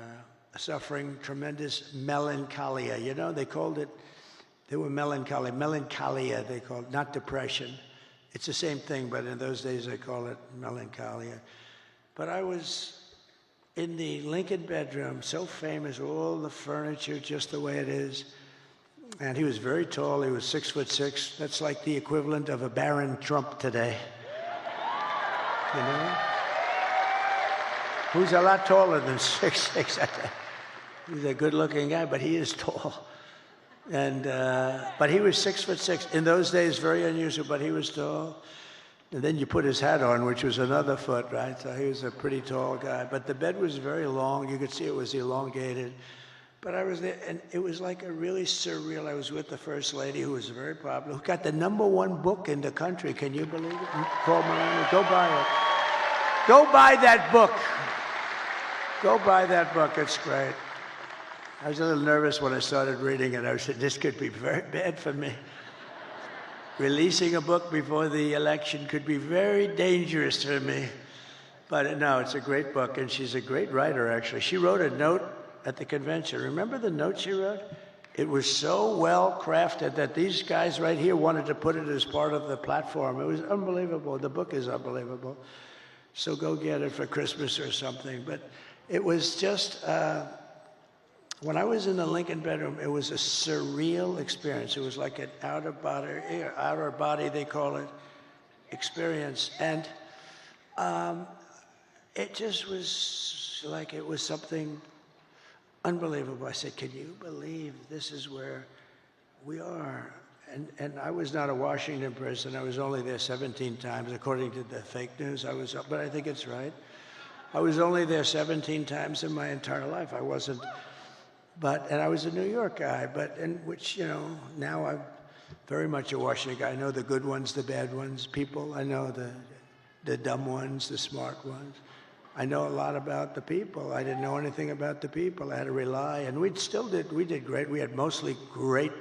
suffering tremendous melancholia. You know, they called it, they were melancholy. Melancholia, they called it, not depression. It's the same thing, but in those days they call it melancholia. But I was in the Lincoln bedroom, so famous, all the furniture just the way it is. And he was very tall. He was 6'6". That's like the equivalent of a Baron Trump today. You know? Who's a lot taller than 6'6". He's a good-looking guy, but he is tall. And but he was 6'6". In those days, very unusual, but he was tall. And then you put his hat on, which was another foot, right? So he was a pretty tall guy. But the bed was very long. You could see it was elongated. But I was there, and it was like a really surreal. I was with the First Lady, who was very popular, who got the #1 book in the country. Can you believe it? Called Melania. Go buy it. Go buy that book. Go buy that book. It's great. I was a little nervous when I started reading it. I said, this could be very bad for me. Releasing a book before the election could be very dangerous for me. But no, it's a great book, and she's a great writer, actually. She wrote a note at the convention. Remember the note she wrote? It was so well crafted that these guys right here wanted to put it as part of the platform. It was unbelievable. The book is unbelievable. So go get it for Christmas or something. But it was just, when I was in the Lincoln bedroom, it was a surreal experience. It was like an outer body, they call it, experience. And it just was like it was something unbelievable. I said, can you believe this is where we are? And I was not a Washington person. I was only there 17 times, according to the fake news. But I think it's right. I was only there 17 times in my entire life. I wasn't, and I was a New York guy, which, you know, now I'm very much a Washington guy. I know the good ones, the bad ones, people. I know the dumb ones, the smart ones. I know a lot about the people. I didn't know anything about the people. I had to rely, and we did great. We had mostly great,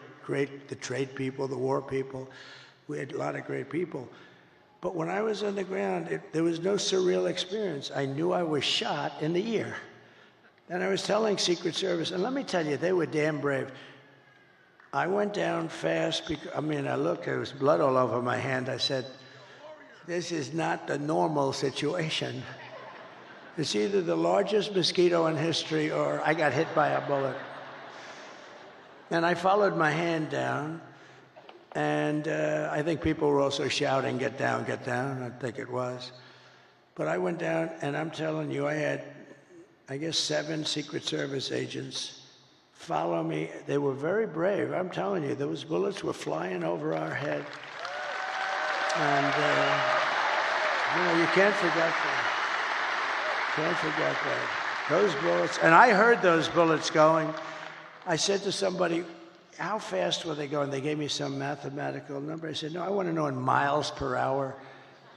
the trade people, the war people. We had a lot of great people. But when I was on the ground, there was no surreal experience. I knew I was shot in the ear. And I was telling Secret Service, and let me tell you, they were damn brave. I went down fast because, I looked, there was blood all over my hand. I said, this is not the normal situation. It's either the largest mosquito in history or I got hit by a bullet. And I followed my hand down, and I think people were also shouting, get down, I think it was. But I went down, and I'm telling you, I had, I guess, 7 Secret Service agents follow me. They were very brave. I'm telling you, those bullets were flying over our head. And, you know, you can't forget that. Can't forget that. Those bullets, and I heard those bullets going. I said to somebody, how fast were they going? They gave me some mathematical number. I said, no, I want to know in miles per hour.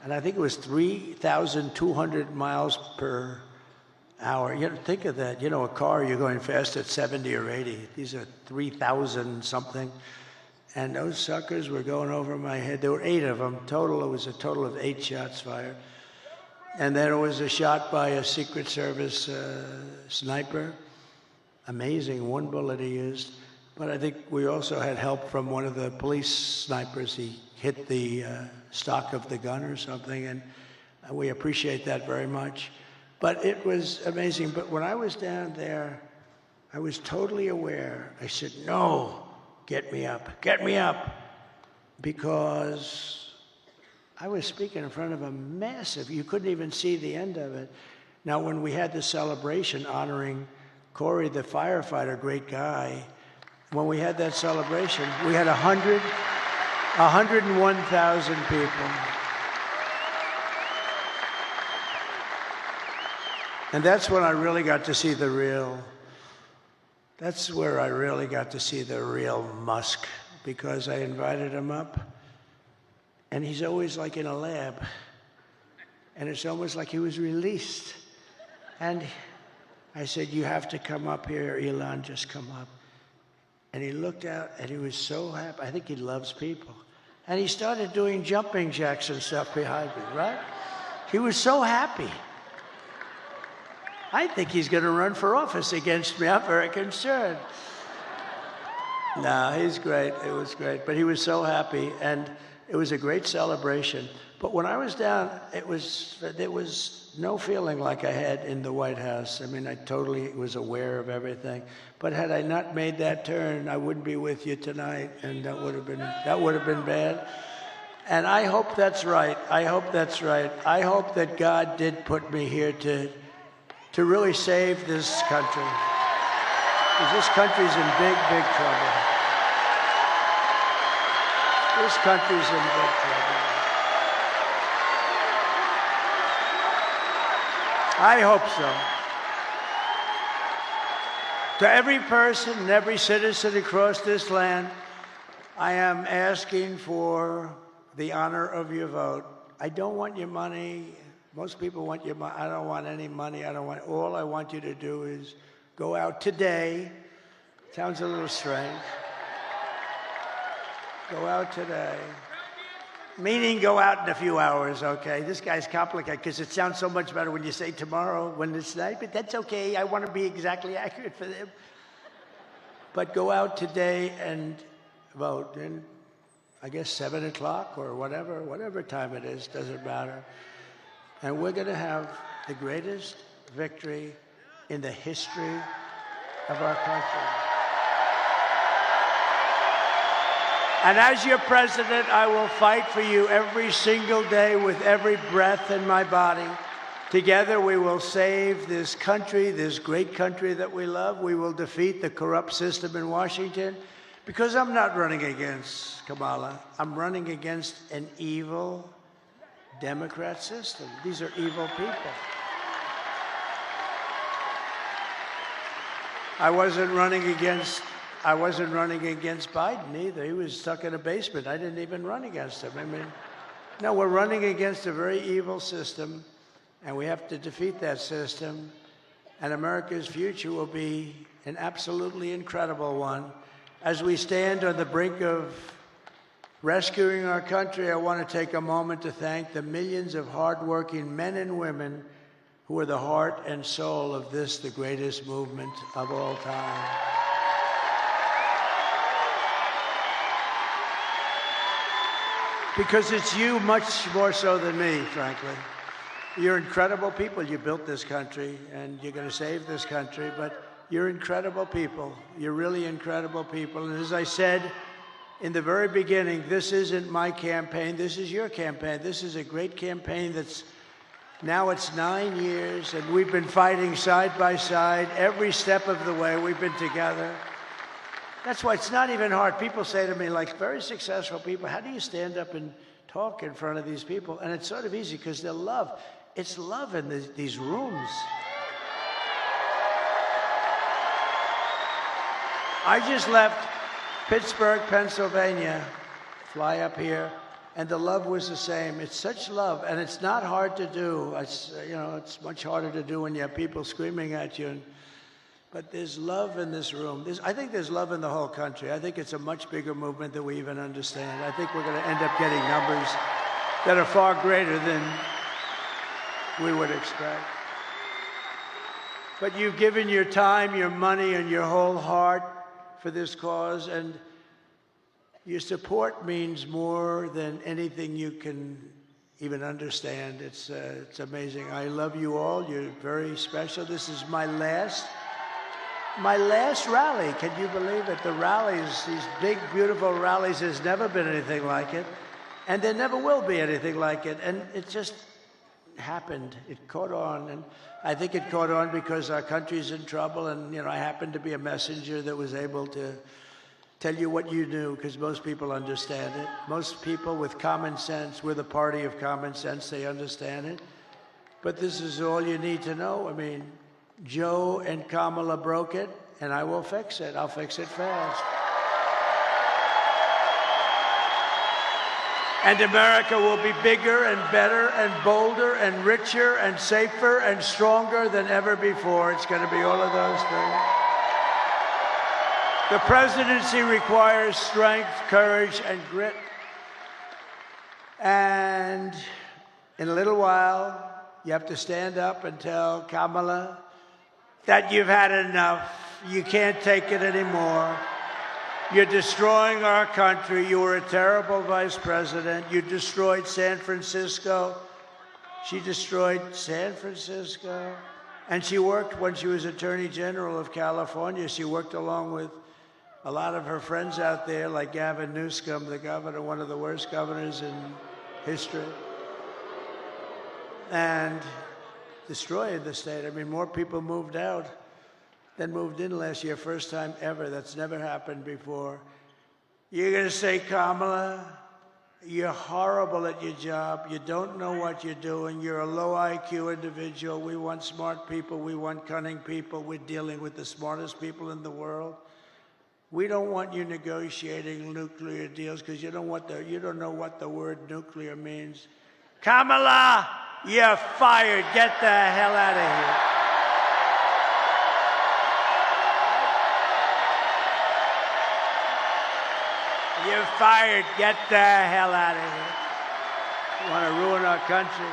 And I think it was 3,200 miles per hour. You know, think of that. You know, a car, you're going fast at 70 or 80. These are 3,000 something. And those suckers were going over my head. There were 8 of them total. It was a total of 8 shots fired. And then it was a shot by a Secret Service sniper. Amazing, 1 bullet he used. But I think we also had help from one of the police snipers. He hit the stock of the gun or something, and we appreciate that very much. But it was amazing. But when I was down there, I was totally aware. I said, no, get me up, because I was speaking in front of a massive, you couldn't even see the end of it. Now, when we had the celebration honoring Corey, the firefighter, great guy, when we had that celebration, we had 101,000 people. And that's when I really got to see that's where I really got to see the real Musk, because I invited him up. And he's always like in a lab. And it's almost like he was released. And I said, you have to come up here, Elon, just come up. And he looked out, and he was so happy. I think he loves people. And he started doing jumping jacks and stuff behind me, right? He was so happy. I think he's going to run for office against me. I'm very concerned. No, he's great. It was great. But he was so happy, and it was a great celebration. But But when I was down, there was no feeling like I had in the White House. I mean, I totally was aware of everything. But had I not made that turn, I wouldn't be with you tonight, and that would have been bad. And I hope that's right. I hope that's right. I hope that God did put me here to really save this country. Because this country's in big, big trouble. This country's in big trouble. I hope so. To every person and every citizen across this land, I am asking for the honor of your vote. I don't want your money. Most people want your money. I don't want any money. All I want you to do is go out today. Sounds a little strange. Go out today. Meaning go out in a few hours, okay? This guy's complicated because it sounds so much better when you say tomorrow, when it's night, but that's okay. I want to be exactly accurate for them. But go out today and vote. And I guess 7 o'clock or whatever time it is, doesn't matter. And we're going to have the greatest victory in the history of our country. And as your president, I will fight for you every single day with every breath in my body. Together we will save this country, this great country that we love. We will defeat the corrupt system in Washington. Because I'm not running against Kamala. I'm running against an evil Democrat system. These are evil people. I wasn't running against Biden either. He was stuck in a basement. I didn't even run against him. I mean, no, we're running against a very evil system, and we have to defeat that system. And America's future will be an absolutely incredible one. As we stand on the brink of rescuing our country, I want to take a moment to thank the millions of hardworking men and women who are the heart and soul of this, the greatest movement of all time. Because it's you much more so than me, frankly. You're incredible people. You built this country, and you're going to save this country, but you're incredible people. You're really incredible people. And as I said in the very beginning, this isn't my campaign. This is your campaign. This is a great campaign that's now it's 9 years, and we've been fighting side by side every step of the way. We've been together. That's why it's not even hard. People say to me, like very successful people, how do you stand up and talk in front of these people? And it's sort of easy because they're love. It's love in these rooms. I just left Pittsburgh, Pennsylvania, fly up here, and the love was the same. It's such love, and it's not hard to do. It's much harder to do when you have people screaming at you. But there's love in this room. I think there's love in the whole country. I think it's a much bigger movement than we even understand. I think we're going to end up getting numbers that are far greater than we would expect. But you've given your time, your money, and your whole heart for this cause, and your support means more than anything you can even understand. It's amazing. I love you all. You're very special. This is my last rally. Can you believe it? The rallies, these big, beautiful rallies, there's never been anything like it. And there never will be anything like it. And it just happened. It caught on. And I think it caught on because our country's in trouble. And, I happened to be a messenger that was able to tell you what you knew, because most people understand it. Most people with common sense, we're the party of common sense, they understand it. But this is all you need to know. I mean, Joe and Kamala broke it, and I will fix it. I'll fix it fast. And America will be bigger and better and bolder and richer and safer and stronger than ever before. It's going to be all of those things. The presidency requires strength, courage, and grit. And in a little while, you have to stand up and tell Kamala that you've had enough. You can't take it anymore. You're destroying our country. You were a terrible vice president. You destroyed San Francisco. She destroyed San Francisco. And she worked, when she was Attorney General of California, she worked along with a lot of her friends out there, like Gavin Newsom, the governor, one of the worst governors in history, and destroyed the state. I mean, more people moved out than moved in last year, first time ever. That's never happened before. You're going to say, Kamala, you're horrible at your job. You don't know what you're doing. You're a low IQ individual. We want smart people. We want cunning people. We're dealing with the smartest people in the world. We don't want you negotiating nuclear deals because you don't know what the word nuclear means. Kamala, you're fired. Get the hell out of here. You're fired. Get the hell out of here. You want to ruin our country.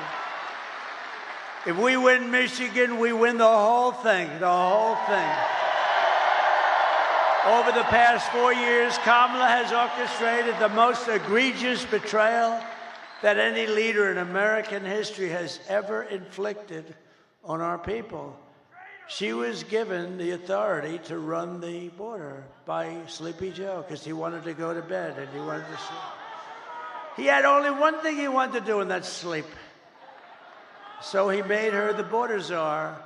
If we win Michigan, we win the whole thing, the whole thing. Over the past 4 years, Kamala has orchestrated the most egregious betrayal that any leader in American history has ever inflicted on our people. She was given the authority to run the border by Sleepy Joe because he wanted to go to bed and he wanted to sleep. He had only one thing he wanted to do, and that's sleep. So he made her the border czar.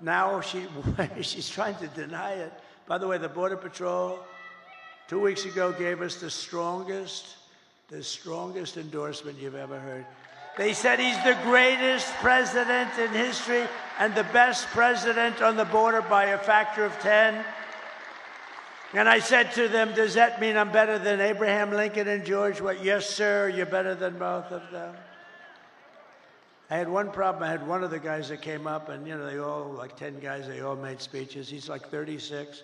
Now she's trying to deny it. By the way, the Border Patrol 2 weeks ago gave us the strongest endorsement you've ever heard. They said he's the greatest president in history and the best president on the border by a factor of 10. And I said to them, does that mean I'm better than Abraham Lincoln and George? What? Yes, sir, you're better than both of them. I had one problem. I had one of the guys that came up, and, they all, like 10 guys, they all made speeches. He's like 36.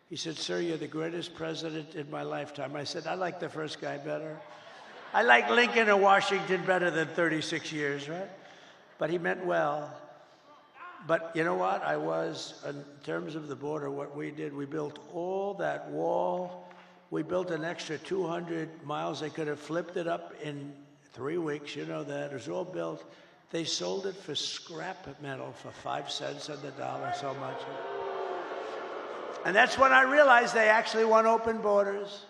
He said, sir, you're the greatest president in my lifetime. I said, I like the first guy better. I like Lincoln and Washington better than 36 years, right? But he meant well. But you know what? In terms of the border, what we did, we built all that wall. We built an extra 200 miles. They could have flipped it up in 3 weeks. You know that. It was all built. They sold it for scrap metal for 5 cents on the dollar, so much. And that's when I realized they actually want open borders.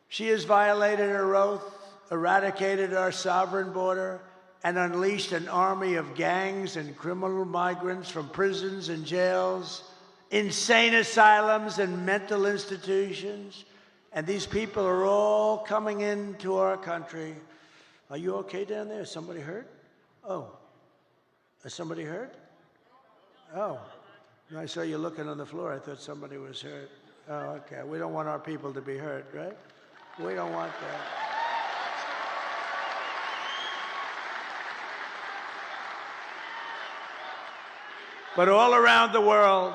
She has violated her oath, eradicated our sovereign border, and unleashed an army of gangs and criminal migrants from prisons and jails, insane asylums and mental institutions. And these people are all coming into our country. Are you okay down there? Is somebody hurt? Oh, is somebody hurt? Oh, I saw you looking on the floor. I thought somebody was hurt. Oh, okay. We don't want our people to be hurt, right? We don't want that. But all around the world,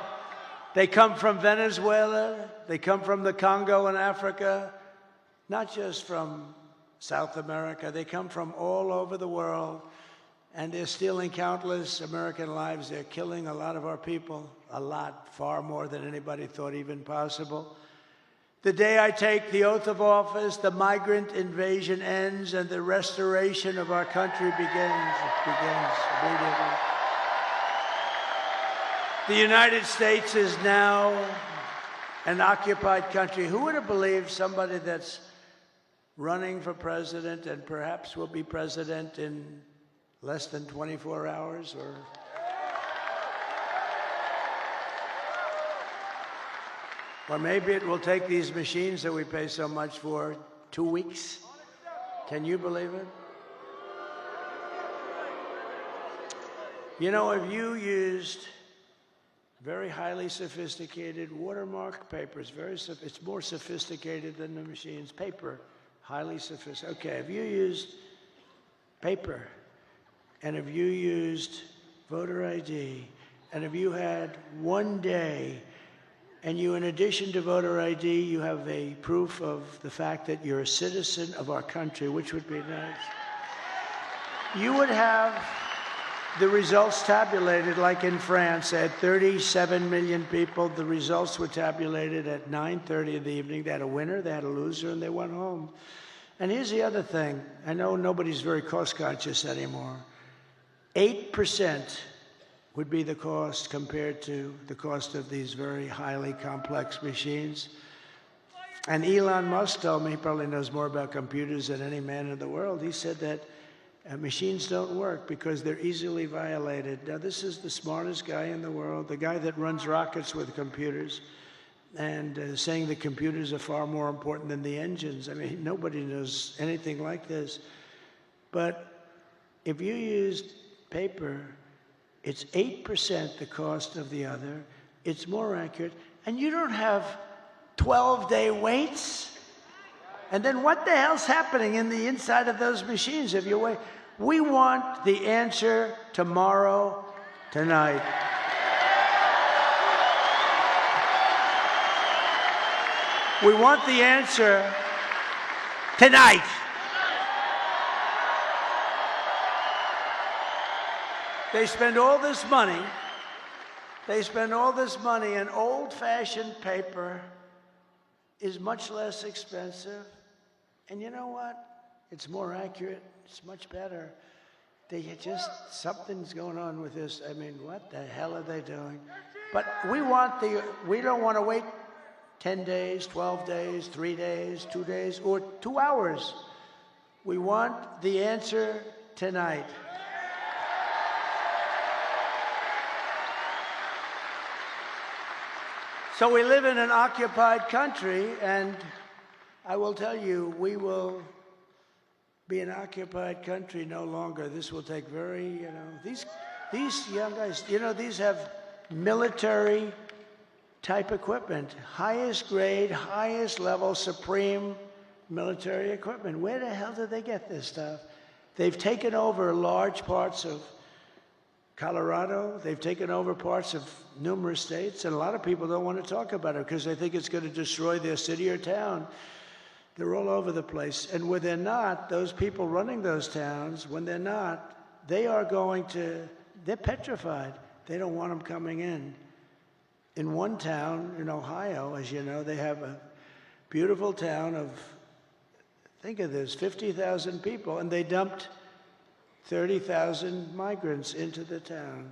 they come from Venezuela, they come from the Congo in Africa, not just from South America. They come from all over the world, and they're stealing countless American lives. They're killing a lot of our people, a lot, far more than anybody thought even possible. The day I take the oath of office, the migrant invasion ends and the restoration of our country begins. It begins immediately. The United States is now an occupied country. Who would have believed somebody that's running for president and perhaps will be president in less than 24 hours or maybe it will take these machines that we pay so much for 2 weeks. Can you believe it? You know, if you used very highly sophisticated watermark papers, it's more sophisticated than the machines. Paper, highly sophisticated. Okay, if you used paper, and if you used voter ID, and if you had 1 day, and you, in addition to voter ID, you have a proof of the fact that you're a citizen of our country, which would be nice, you would have the results tabulated, like in France, they had 37 million people. The results were tabulated at 9:30 in the evening. They had a winner, they had a loser, and they went home. And here's the other thing. I know nobody's very cost-conscious anymore. 8% would be the cost compared to the cost of these very highly complex machines. And Elon Musk told me, he probably knows more about computers than any man in the world. He said that machines don't work because they're easily violated. Now, this is the smartest guy in the world, the guy that runs rockets with computers, and saying the computers are far more important than the engines. I mean, nobody knows anything like this. But if you used paper, it's 8% the cost of the other. It's more accurate. And you don't have 12-day waits. And then what the hell's happening in the inside of those machines if you wait? We want the answer tomorrow, tonight. We want the answer tonight. They spend all this money. They spend all this money, and old-fashioned paper is much less expensive. And you know what? It's more accurate. It's much better. Something's going on with this. I mean, what the hell are they doing? But we don't want to wait 10 days, 12 days, 3 days, 2 days, or 2 hours. We want the answer tonight. So we live in an occupied country, and I will tell you, we will be an occupied country no longer. This will take these young guys, these have military type equipment, highest grade, highest level, supreme military equipment. Where the hell did they get this stuff? They've taken over large parts of Colorado. They've taken over parts of numerous states, and a lot of people don't want to talk about it because they think it's going to destroy their city or town. They're all over the place. And when they're not, those people running those towns, when they're not, they're petrified. They don't want them coming in. In one town in Ohio, as you know, they have a beautiful town of, think of this, 50,000 people, and they dumped 30,000 migrants into the town.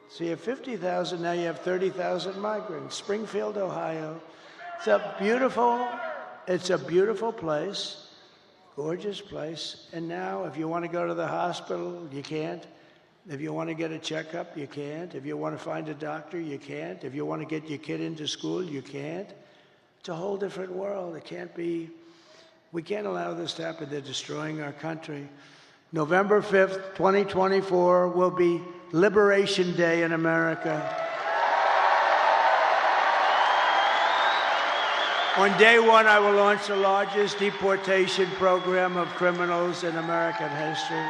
So you have 50,000, now you have 30,000 migrants. Springfield, Ohio. It's a beautiful place, gorgeous place. And now if you want to go to the hospital, you can't. If you want to get a checkup, you can't. If you want to find a doctor, you can't. If you want to get your kid into school, you can't. It's a whole different world. It can't be, we can't allow this to happen. They're destroying our country. November 5th, 2024 will be Liberation Day in America. On day one, I will launch the largest deportation program of criminals in American history.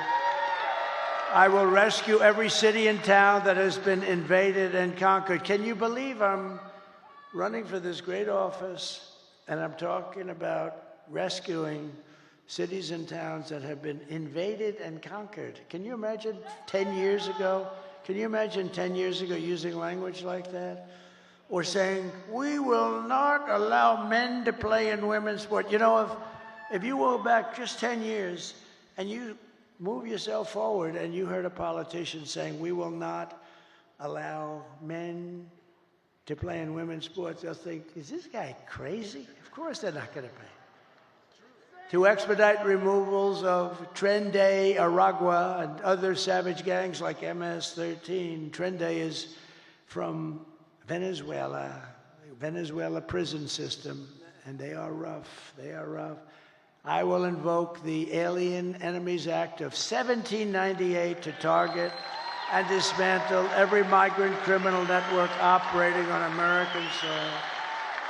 I will rescue every city and town that has been invaded and conquered. Can you believe I'm running for this great office and I'm talking about rescuing cities and towns that have been invaded and conquered? Can you imagine 10 years ago? Can you imagine 10 years ago using language like that? Or saying, we will not allow men to play in women's sport. You know, if you go back just 10 years and you move yourself forward and you heard a politician saying, we will not allow men to play in women's sports, they'll think, is this guy crazy? Of course they're not going to pay. To expedite removals of Tren Aragua and other savage gangs like MS-13. Tren is from Venezuela prison system, and they are rough. They are rough. I will invoke the Alien Enemies Act of 1798 to target and dismantle every migrant criminal network operating on American soil.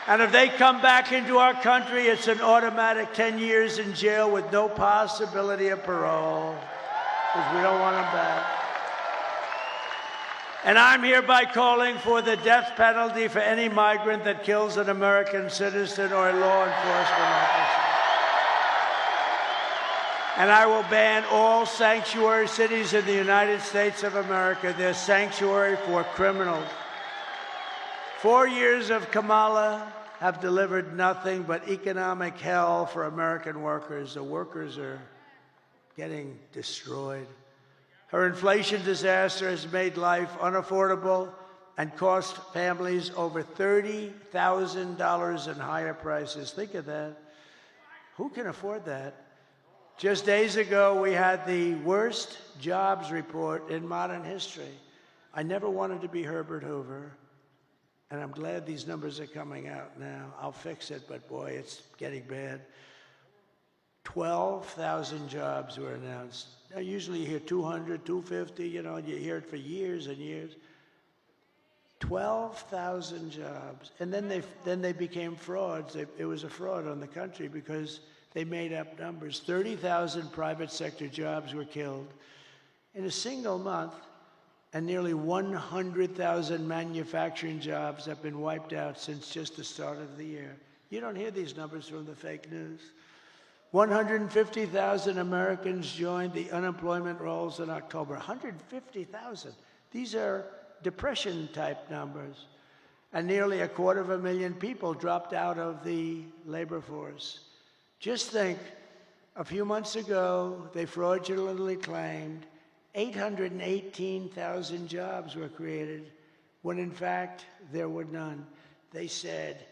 And if they come back into our country, it's an automatic 10 years in jail with no possibility of parole, because we don't want them back. And I'm hereby calling for the death penalty for any migrant that kills an American citizen or a law enforcement officer. And I will ban all sanctuary cities in the United States of America. They're sanctuary for criminals. 4 years of Kamala have delivered nothing but economic hell for American workers. The workers are getting destroyed. Her inflation disaster has made life unaffordable and cost families over $30,000 in higher prices. Think of that. Who can afford that? Just days ago, we had the worst jobs report in modern history. I never wanted to be Herbert Hoover, and I'm glad these numbers are coming out now. I'll fix it, but boy, it's getting bad. 12,000 jobs were announced. Now, usually you hear 200, 250, you hear it for years and years. 12,000 jobs. And then they became frauds. It was a fraud on the country because they made up numbers. 30,000 private sector jobs were killed in a single month, and nearly 100,000 manufacturing jobs have been wiped out since just the start of the year. You don't hear these numbers from the fake news. 150,000 Americans joined the unemployment rolls in October. 150,000. These are depression-type numbers. And nearly 250,000 people dropped out of the labor force. Just think, a few months ago, they fraudulently claimed 818,000 jobs were created, when in fact, there were none. They said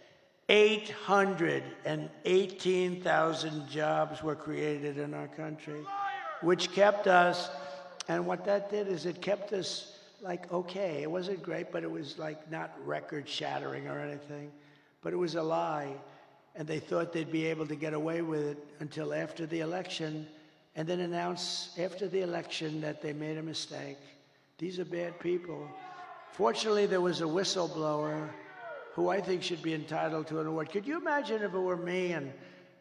818,000 jobs were created in our country, which kept us, and what that did is it kept us like okay. It wasn't great, but it was like not record-shattering or anything, but it was a lie. And they thought they'd be able to get away with it until after the election, and then announce after the election that they made a mistake. These are bad people. Fortunately, there was a whistleblower who I think should be entitled to an award. Could you imagine if it were me and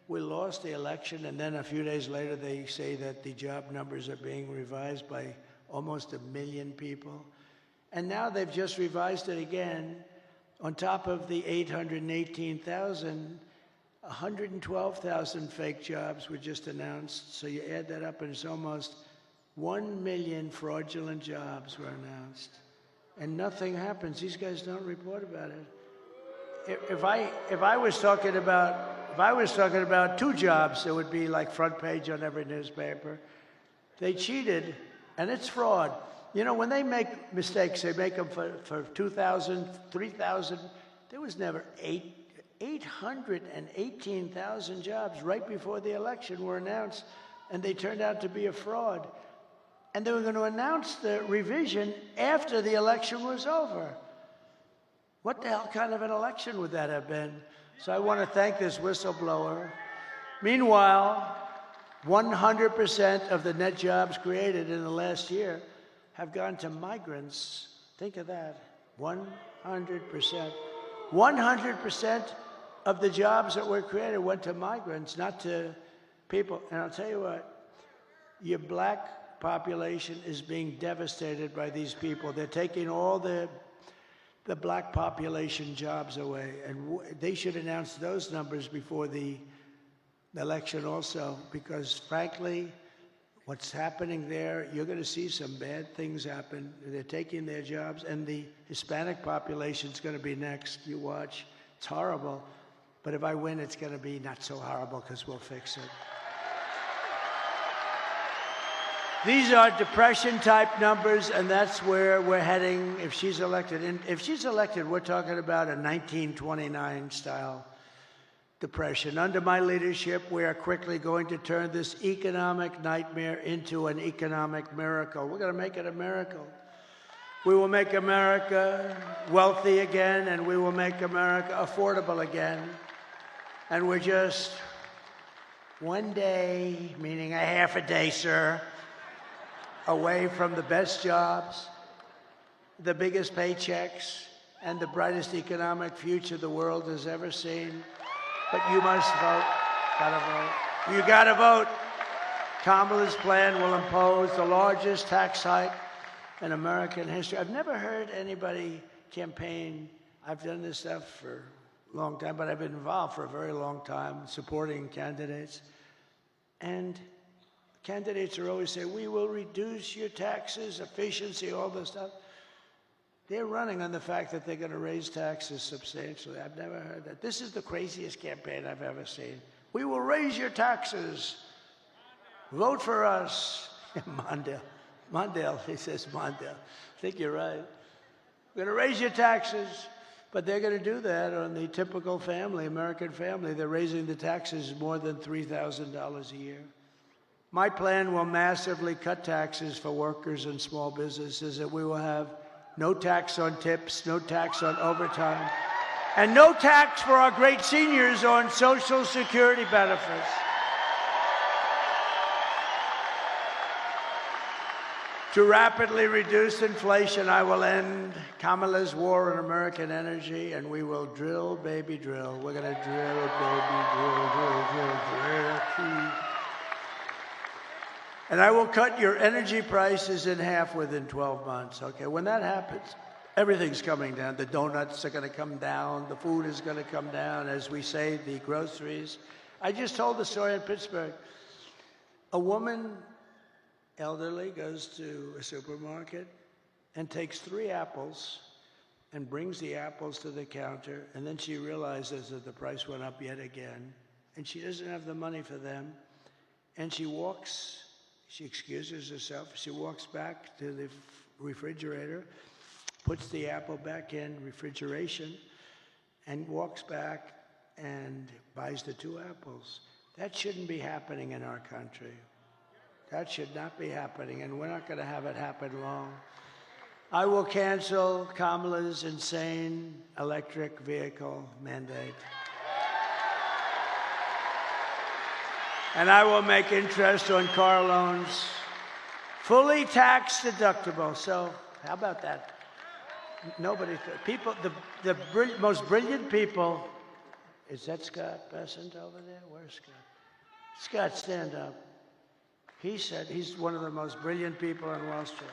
we lost the election, and then a few days later they say that the job numbers are being revised by almost 1 million people? And now they've just revised it again. On top of the 818,000, 112,000 fake jobs were just announced. So you add that up, and it's almost 1 million fraudulent jobs were announced. And nothing happens. These guys don't report about it. If I was talking about 2 jobs, it would be like front page on every newspaper. They cheated, and it's fraud. When they make mistakes, they make them for 2,000, 3,000. There was never 818,000 jobs right before the election were announced, and they turned out to be a fraud. And they were going to announce the revision after the election was over. What the hell kind of an election would that have been? So I want to thank this whistleblower. Meanwhile, 100% of the net jobs created in the last year have gone to migrants. Think of that. 100%. 100% of the jobs that were created went to migrants, not to people. And I'll tell you what, your black population is being devastated by these people. They're taking all the black population jobs away, and they should announce those numbers before the election also, because frankly, what's happening there, you're going to see some bad things happen. They're taking their jobs, and the Hispanic population is going to be next. You watch. It's horrible. But if I win, it's going to be not so horrible because we'll fix it. These are depression-type numbers, and that's where we're heading if she's elected. And if she's elected, we're talking about a 1929-style depression. Under my leadership, we are quickly going to turn this economic nightmare into an economic miracle. We're going to make it a miracle. We will make America wealthy again, and we will make America affordable again. And we're just one day, meaning a half a day, sir, away from the best jobs, the biggest paychecks, and the brightest economic future the world has ever seen. But you must vote. Gotta vote. You gotta vote. Kamala's plan will impose the largest tax hike in American history. I've never heard anybody campaign. I've done this stuff for a long time, but I've been involved for a very long time supporting candidates. And candidates are always saying, we will reduce your taxes, efficiency, all this stuff. They're running on the fact that they're going to raise taxes substantially. I've never heard that. This is the craziest campaign I've ever seen. We will raise your taxes. Vote for us. Mondale, he says Mondale. I think you're right. We're going to raise your taxes. But they're going to do that on the typical family, American family. They're raising the taxes more than $3,000 a year. My plan will massively cut taxes for workers and small businesses, that we will have no tax on tips, no tax on overtime, and no tax for our great seniors on Social Security benefits. To rapidly reduce inflation, I will end Kamala's war on American energy, and we will drill, baby, drill. We're going to drill, baby, drill. And I will cut your energy prices in half within 12 months, okay? When that happens, everything's coming down. The donuts are going to come down. The food is going to come down. As we say, the groceries. I just told the story in Pittsburgh. A woman, elderly, goes to a supermarket and takes 3 apples and brings the apples to the counter, and then she realizes that the price went up yet again, and she doesn't have the money for them, and she excuses herself, she walks back to the refrigerator, puts the apple back in refrigeration, and walks back and buys the 2 apples. That shouldn't be happening in our country. That should not be happening, and we're not going to have it happen long. I will cancel Kamala's insane electric vehicle mandate. And I will make interest on car loans fully tax deductible. So how about that? People, the most brilliant people, is that Scott Bessent over there? Where's Scott? Scott, stand up. He said he's one of the most brilliant people on Wall Street.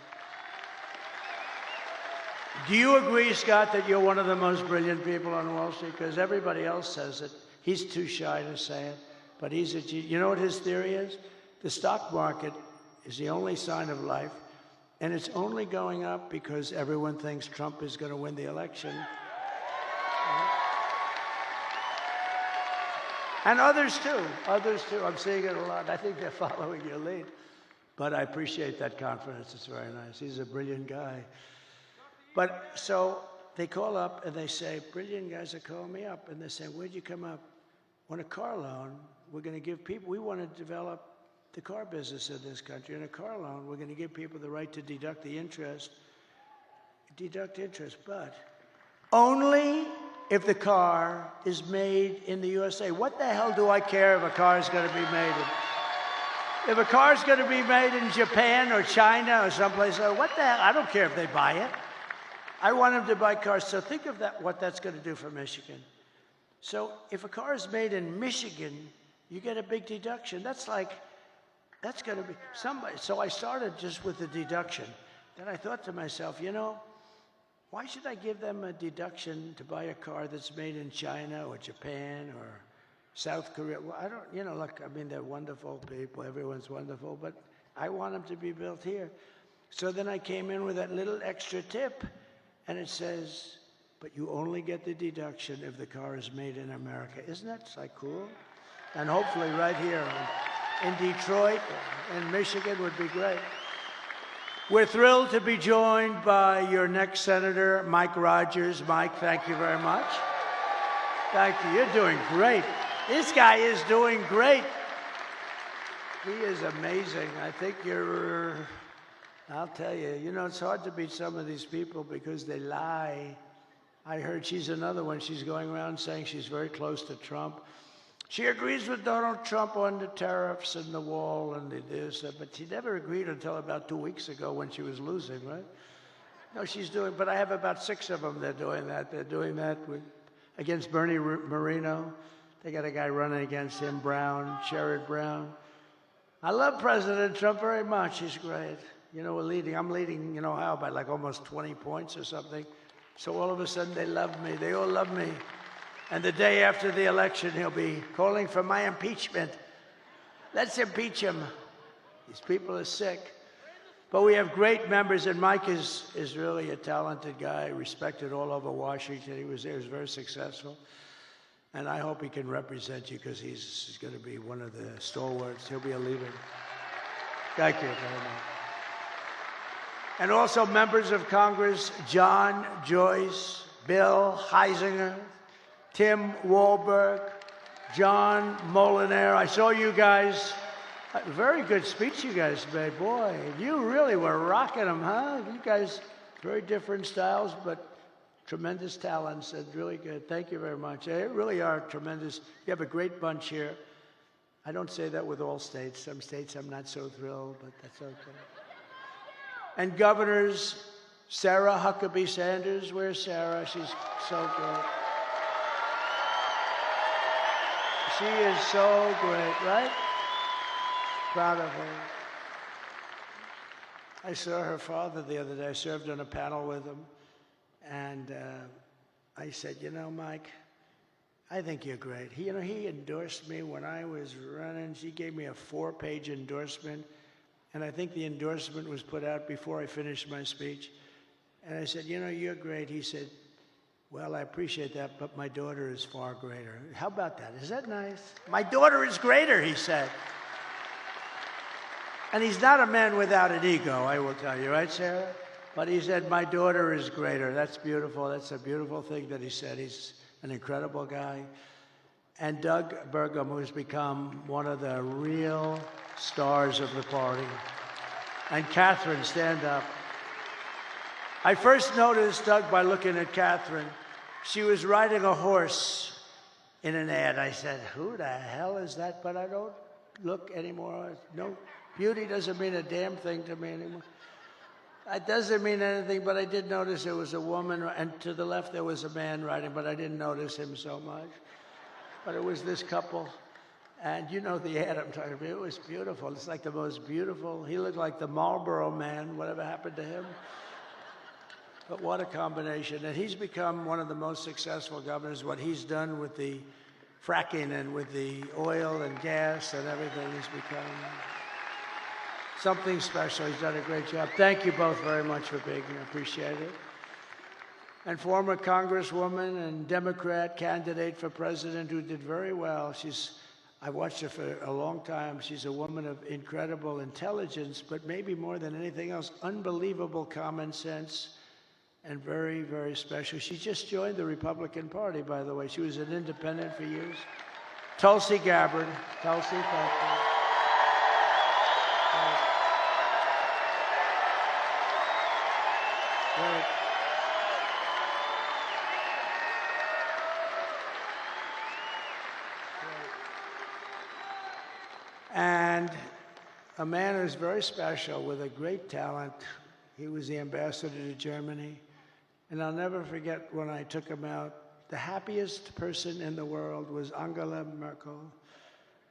Do you agree, Scott, that you're one of the most brilliant people on Wall Street? Because everybody else says it. He's too shy to say it. But he's a genius. You know what his theory is? The stock market is the only sign of life, and it's only going up because everyone thinks Trump is going to win the election. And others too. I'm seeing it a lot. I think they're following your lead. But I appreciate that confidence. It's very nice. He's a brilliant guy. But so they call up and they say, brilliant guys are calling me up. And they say, where'd you come up? On a car loan, we're going to give people, we want to develop the car business in this country. In a car loan, we're going to give people the right to deduct interest, but only if the car is made in the USA. What the hell do I care if a car is going to be made in? If a car is going to be made in Japan or China or someplace else, what the hell? I don't care if they buy it. I want them to buy cars. So think of that, what that's going to do for Michigan. So if a car is made in Michigan, you get a big deduction. That's going to be somebody. So I started just with the deduction. Then I thought to myself, why should I give them a deduction to buy a car that's made in China or Japan or South Korea? Well, I don't, look, I mean, they're wonderful people. Everyone's wonderful, but I want them to be built here. So then I came in with that little extra tip, and it says, but you only get the deduction if the car is made in America. Isn't that cool? And hopefully right here in Detroit and Michigan would be great. We're thrilled to be joined by your next senator, Mike Rogers. Mike, thank you very much. Thank you. You're doing great. This guy is doing great. He is amazing. I think I'll tell you, it's hard to beat some of these people because they lie. I heard she's another one. She's going around saying she's very close to Trump. She agrees with Donald Trump on the tariffs and the wall and the this, but she never agreed until about 2 weeks ago when she was losing, right? No, she's doing, but I have about 6 of them that are doing that. They're doing that against Bernie Moreno. They got a guy running against him, Sherrod Brown. I love President Trump very much. He's great. We're leading. I'm leading, how, by like almost 20 points or something. So all of a sudden they love me. They all love me. And the day after the election, he'll be calling for my impeachment. Let's impeach him. These people are sick. But we have great members, and Mike is really a talented guy, respected all over Washington. He was very successful. And I hope he can represent you because he's going to be one of the stalwarts. He'll be a leader. Thank you very much. And also members of Congress, John Joyce, Bill Heisinger, Tim Walberg, John Molinaire. I saw you guys. A very good speech you guys made. Boy, you really were rocking them, huh? You guys, very different styles, but tremendous talents and really good. Thank you very much. They really are tremendous. You have a great bunch here. I don't say that with all states. Some states I'm not so thrilled, but that's okay. And governors, Sarah Huckabee Sanders. Where's Sarah? She's so great. She is so great, right? Proud of her. I saw her father the other day. I served on a panel with him. And I said, you know, Mike, I think you're great. He endorsed me when I was running. He gave me a 4-page endorsement. And I think the endorsement was put out before I finished my speech. And I said, you know, you're great. He said, well, I appreciate that, but my daughter is far greater. How about that? Is that nice? My daughter is greater, he said. And he's not a man without an ego, I will tell you, right, Sarah? But he said, my daughter is greater. That's beautiful. That's a beautiful thing that he said. He's an incredible guy. And Doug Burgum, who's become one of the real stars of the party. And Catherine, stand up. I first noticed Doug by looking at Catherine. She was riding a horse in an ad. I said, who the hell is that? But I don't look anymore. No, beauty doesn't mean a damn thing to me anymore. It doesn't mean anything, but I did notice there was a woman, and to the left there was a man riding, but I didn't notice him so much. But it was this couple. And you know the ad I'm talking about. It was beautiful. It's like the most beautiful. He looked like the Marlboro Man. Whatever happened to him? But what a combination. And he's become one of the most successful governors. What he's done with the fracking and with the oil and gas and everything, he's become something special. He's done a great job. Thank you both very much for being here. Appreciate it. And former Congresswoman and Democrat candidate for president who did very well. I watched her for a long time. She's a woman of incredible intelligence, but maybe more than anything else, unbelievable common sense and very, very special. She just joined the Republican Party, by the way. She was an independent for years. Tulsi Gabbard. Tulsi, thank you. Great. And a man who's very special with a great talent. He was the ambassador to Germany. And I'll never forget when I took him out, the happiest person in the world was Angela Merkel.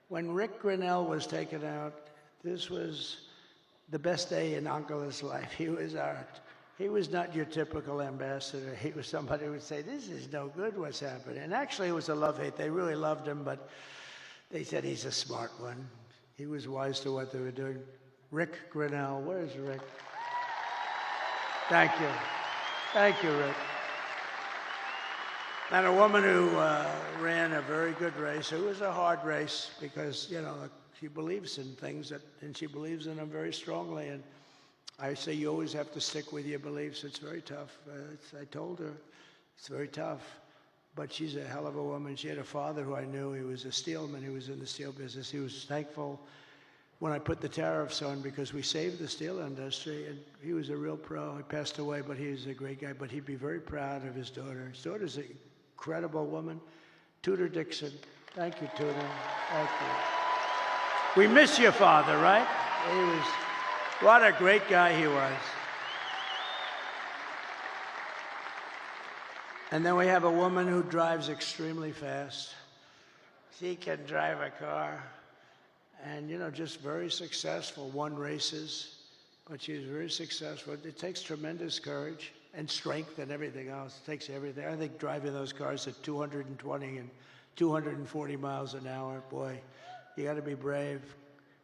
When Rick Grinnell was taken out, this was the best day in Angela's life. He was not your typical ambassador. He was somebody who would say, this is no good, what's happening? And actually it was a love-hate. They really loved him, but they said he's a smart one. He was wise to what they were doing. Rick Grinnell, where's Rick? Thank you. Thank you, Rick. And a woman who ran a very good race. It was a hard race because, you know, she believes in things and she believes in them very strongly. And I say you always have to stick with your beliefs. It's very tough. I told her it's very tough. But she's a hell of a woman. She had a father who I knew. He was a steelman. He was in the steel business. He was thankful when I put the tariffs on because we saved the steel industry. And he was a real pro. He passed away, but he was a great guy. But he'd be very proud of his daughter. His daughter's an incredible woman. Tudor Dixon. Thank you, Tudor. Thank you. We miss your father, right? What a great guy he was. And then we have a woman who drives extremely fast. She can drive a car and, you know, just very successful, won races, but she's very successful. It takes tremendous courage and strength and everything else. It takes everything. I think driving those cars at 220 and 240 miles an hour, boy, you got to be brave.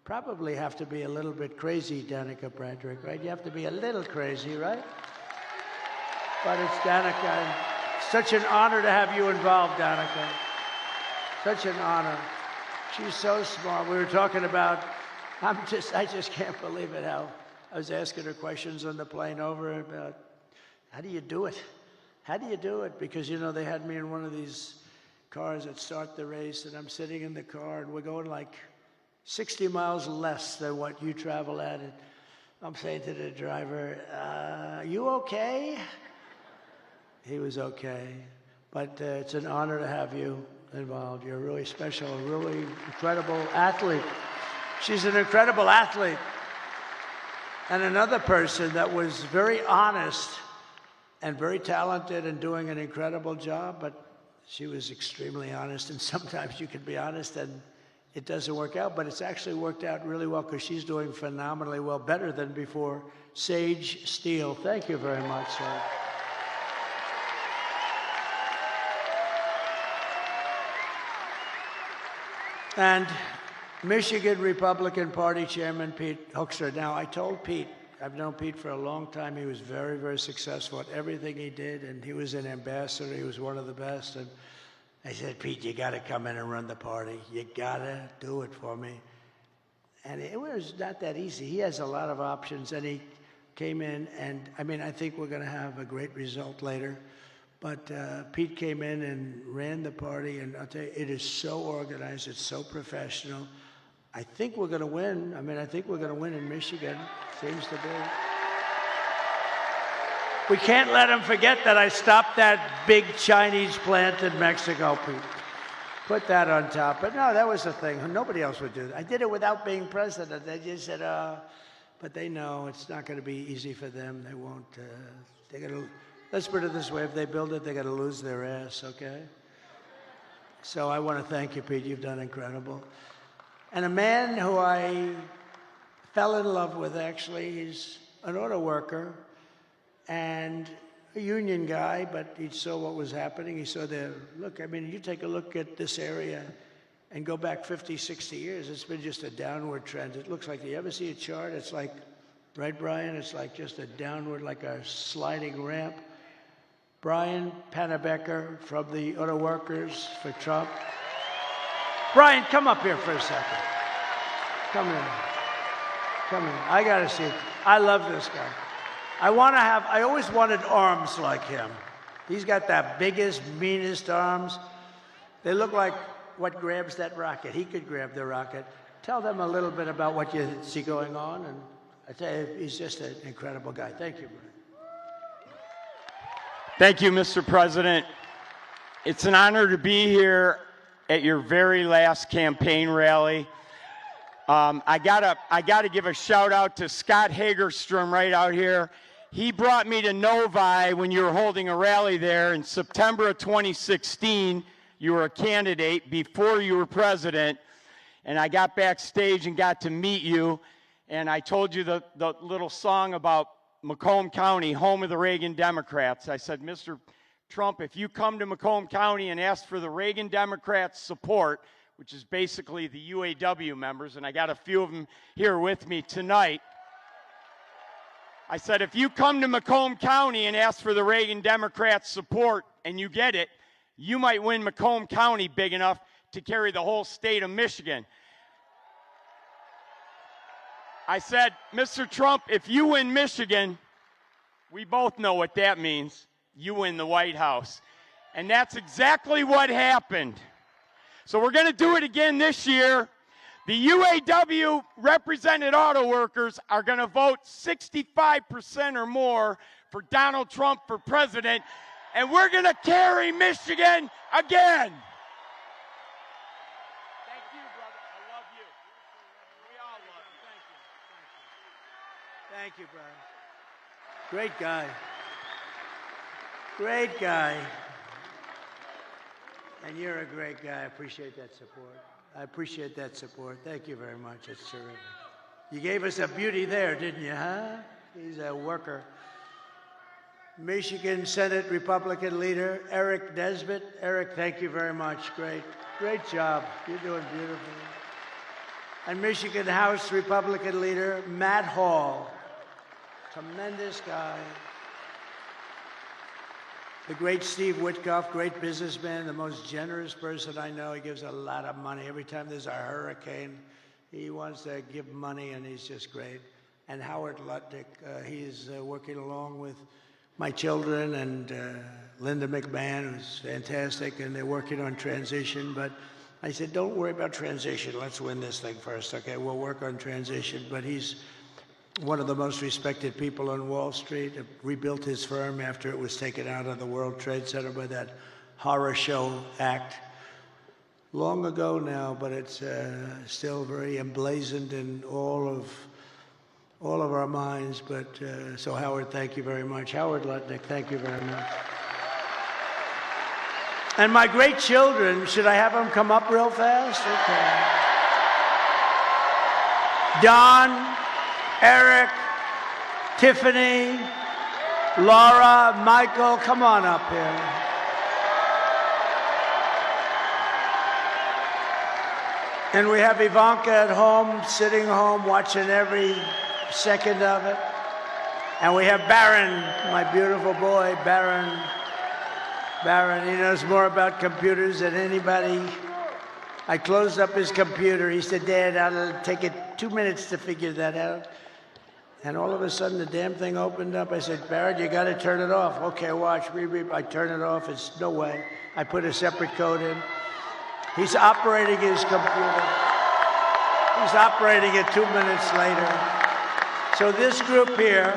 probably have to be a little bit crazy, Danica Bradrick, right? You have to be a little crazy, right? But it's Danica. And such an honor to have you involved, Danica. Such an honor. She's so smart. We were talking about, I just can't believe it how I was asking her questions on the plane over about, how do you do it? How do you do it? Because, you know, they had me in one of these cars that start the race, and I'm sitting in the car, and we're going like 60 miles less than what you travel at. And I'm saying to the driver, you okay? He was okay. But it's an honor to have you involved. You're really special, really incredible athlete. She's an incredible athlete. And another person that was very honest and very talented and doing an incredible job, but she was extremely honest. And sometimes you can be honest and it doesn't work out, but it's actually worked out really well because she's doing phenomenally well, better than before. Sage Steele, thank you very much, sir. And Michigan Republican Party Chairman Pete Hoekstra. Now, I told Pete, I've known Pete for a long time. He was very, very successful at everything he did, and he was an ambassador. He was one of the best. And I said, Pete, you got to come in and run the party. You got to do it for me. And it was not that easy. He has a lot of options, and he came in, and I mean, I think we're going to have a great result later. But Pete came in and ran the party, and I'll tell you, it is so organized, it's so professional. I think we're going to win. I mean, I think we're going to win in Michigan, seems to be. We can't let them forget that I stopped that big Chinese plant in Mexico, Pete. Put that on top. But no, that was the thing. Nobody else would do that. I did it without being president. They just said, but they know it's not going to be easy for them. They won't, they're going to, let's put it this way, if they build it, they're going to lose their ass, okay? So I want to thank you, Pete. You've done incredible. And a man who I fell in love with, actually, he's an auto worker and a union guy, but he saw what was happening. He saw the, look, I mean, you take a look at this area and go back 50, 60 years, it's been just a downward trend. It looks like, you ever see a chart? It's like, right, Brian? It's like just a downward, like a sliding ramp. Brian Pannebecker from the Auto Workers for Trump. Brian, come up here for a second. Come in. Come in. I got to see it. I love this guy. I always wanted arms like him. He's got the biggest, meanest arms. They look like what grabs that rocket. He could grab the rocket. Tell them a little bit about what you see going on. And I tell you, he's just an incredible guy. Thank you, Brian. Thank you, Mr. President. It's an honor to be here at your very last campaign rally. I gotta give a shout out to Scott Hagerstrom right out here. He brought me to Novi when you were holding a rally there in September of 2016. You were a candidate before you were president, and I got backstage and got to meet you, and I told you the little song about Macomb County, home of the Reagan Democrats. I said, Mr. Trump, if you come to Macomb County and ask for the Reagan Democrats' support, which is basically the UAW members, and I got a few of them here with me tonight. I said, if you come to Macomb County and ask for the Reagan Democrats' support and you get it, you might win Macomb County big enough to carry the whole state of Michigan. I said, Mr. Trump, if you win Michigan, we both know what that means. You win the White House. And that's exactly what happened. So we're going to do it again this year. The UAW represented auto workers are going to vote 65% or more for Donald Trump for president, and we're going to carry Michigan again. Thank you, brother. I love you. We all love you. Thank you, Brian. Great guy. Great guy. And you're a great guy. I appreciate that support. I appreciate that support. Thank you very much. It's terrific. You gave us a beauty there, didn't you, huh? He's a worker. Michigan Senate Republican leader, Eric Nesbitt. Eric, thank you very much. Great job. You're doing beautiful. and Michigan House Republican leader Matt Hall. Tremendous guy. The great Steve Witkoff, great businessman, the most generous person I know. He gives a lot of money. Every time there's a hurricane, he wants to give money, and he's just great. And Howard Lutnick, he's working along with my children and Linda McMahon, who's fantastic, and they're working on transition. But I said, don't worry about transition. Let's win this thing first. Okay, we'll work on transition. But he's one of the most respected people on Wall Street. Rebuilt his firm after it was taken out of the World Trade Center by that horror show act. Long ago now, but it's still very emblazoned in all of our minds. But so Howard, thank you very much. Howard Lutnick, thank you very much. And my great children, should I have them come up real fast? Okay. Don, Eric, Tiffany, Laura, Michael, come on up here. And we have Ivanka at home, sitting home, watching every second of it. And we have Barron, my beautiful boy, Barron. Barron, he knows more about computers than anybody. I closed up his computer. He said, Dad, I'll take it 2 minutes to figure that out. And all of a sudden, the damn thing opened up. I said, Barron, you got to turn it off. Okay, watch. I turn it off. It's no way. I put a separate code in. He's operating his computer. He's operating it 2 minutes later. So this group here,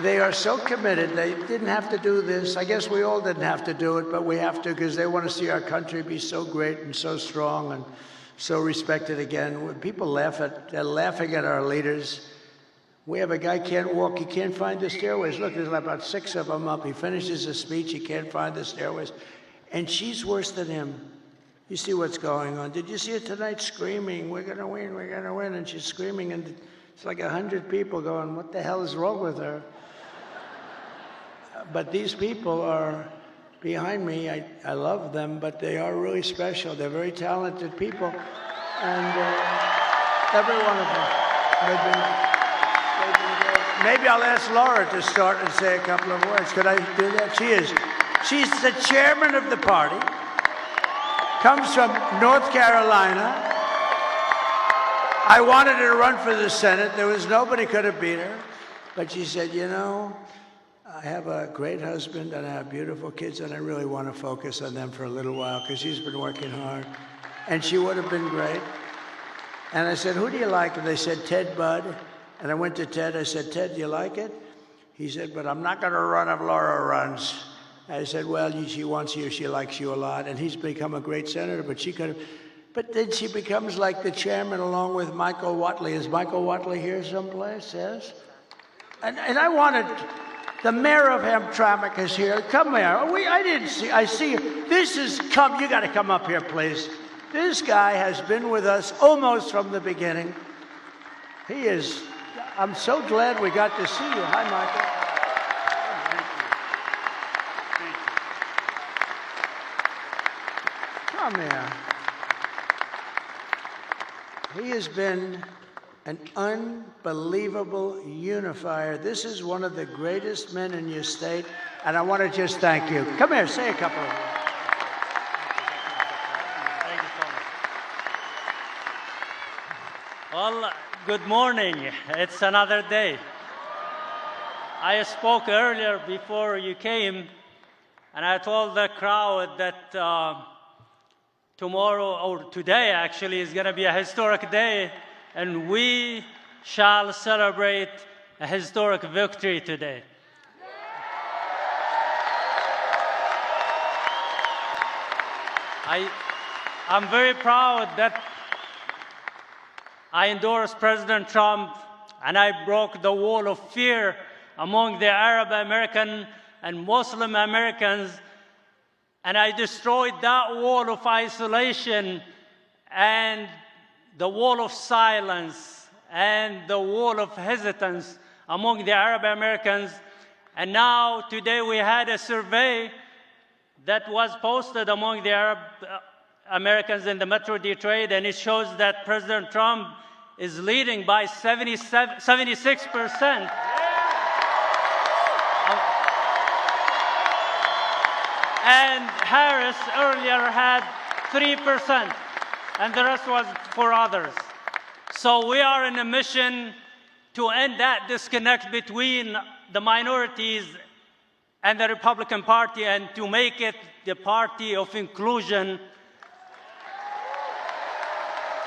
they are so committed. They didn't have to do this. I guess we all didn't have to do it, but we have to because they want to see our country be so great and so strong and so respected again. When people they're laughing at our leaders. We have a guy can't walk. He can't find the stairways. Look, there's about 6 of them up. He finishes his speech. He can't find the stairways. And she's worse than him. You see what's going on. Did you see it tonight screaming, we're going to win, we're going to win? And she's screaming, and it's like 100 people going, what the hell is wrong with her? But these people are behind me. I love them, but they are really special. They're very talented people. And every one of them. They've been great. Maybe I'll ask Laura to start and say a couple of words. Could I do that? She's the chairman of the party. Comes from North Carolina. I wanted her to run for the Senate. There was nobody could have beat her. But she said, you know, I have a great husband and I have beautiful kids, and I really want to focus on them for a little while because she's been working hard. And she would have been great. And I said, who do you like? And they said, Ted Budd. And I went to Ted. I said, Ted, do you like it? He said, but I'm not going to run if Laura runs. I said, well, she wants you. She likes you a lot. And he's become a great senator, but she could have. But then she becomes like the chairman along with Michael Watley. Is Michael Watley here someplace? Yes? And I wanted, the mayor of Hamtramck is here. Come here. I didn't see, I see you. This is, you got to come up here, please. This guy has been with us almost from the beginning. He is, I'm so glad we got to see you. Hi, Michael. Come here. He has been an unbelievable unifier. This is one of the greatest men in your state, and I want to just thank you. Come here, say a couple of words. Thank you so much. Well, good morning. It's another day. I spoke earlier before you came, and I told the crowd that tomorrow, or today actually, is going to be a historic day, and we shall celebrate a historic victory today. I'm very proud that I endorsed President Trump, and I broke the wall of fear among the Arab American and Muslim Americans, and I destroyed that wall of isolation and the wall of silence and the wall of hesitance among the Arab Americans. And now, today, we had a survey that was posted among the Arab Americans in the Metro Detroit, and it shows that President Trump is leading by 76%. And Harris earlier had 3%, and the rest was for others. So we are in a mission to end that disconnect between the minorities and the Republican Party and to make it the party of inclusion.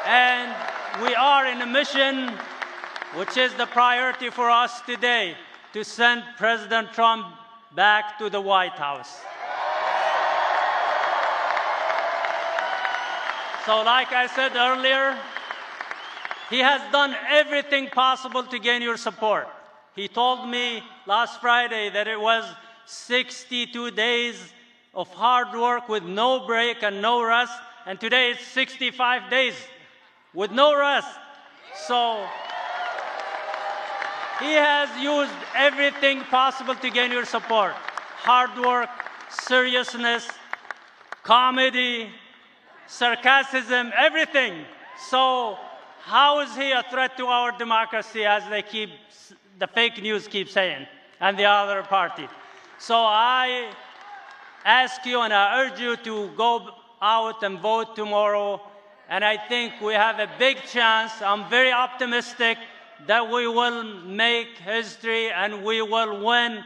And we are in a mission, which is the priority for us today, to send President Trump back to the White House. So like I said earlier, he has done everything possible to gain your support. He told me last Friday that it was 62 days of hard work with no break and no rest, and today it's 65 days with no rest. So he has used everything possible to gain your support. Hard work, seriousness, comedy, sarcasm, everything. So how is he a threat to our democracy, as the fake news keeps saying, and the other party? So I ask you and I urge you to go out and vote tomorrow. And I think we have a big chance. I'm very optimistic that we will make history and we will win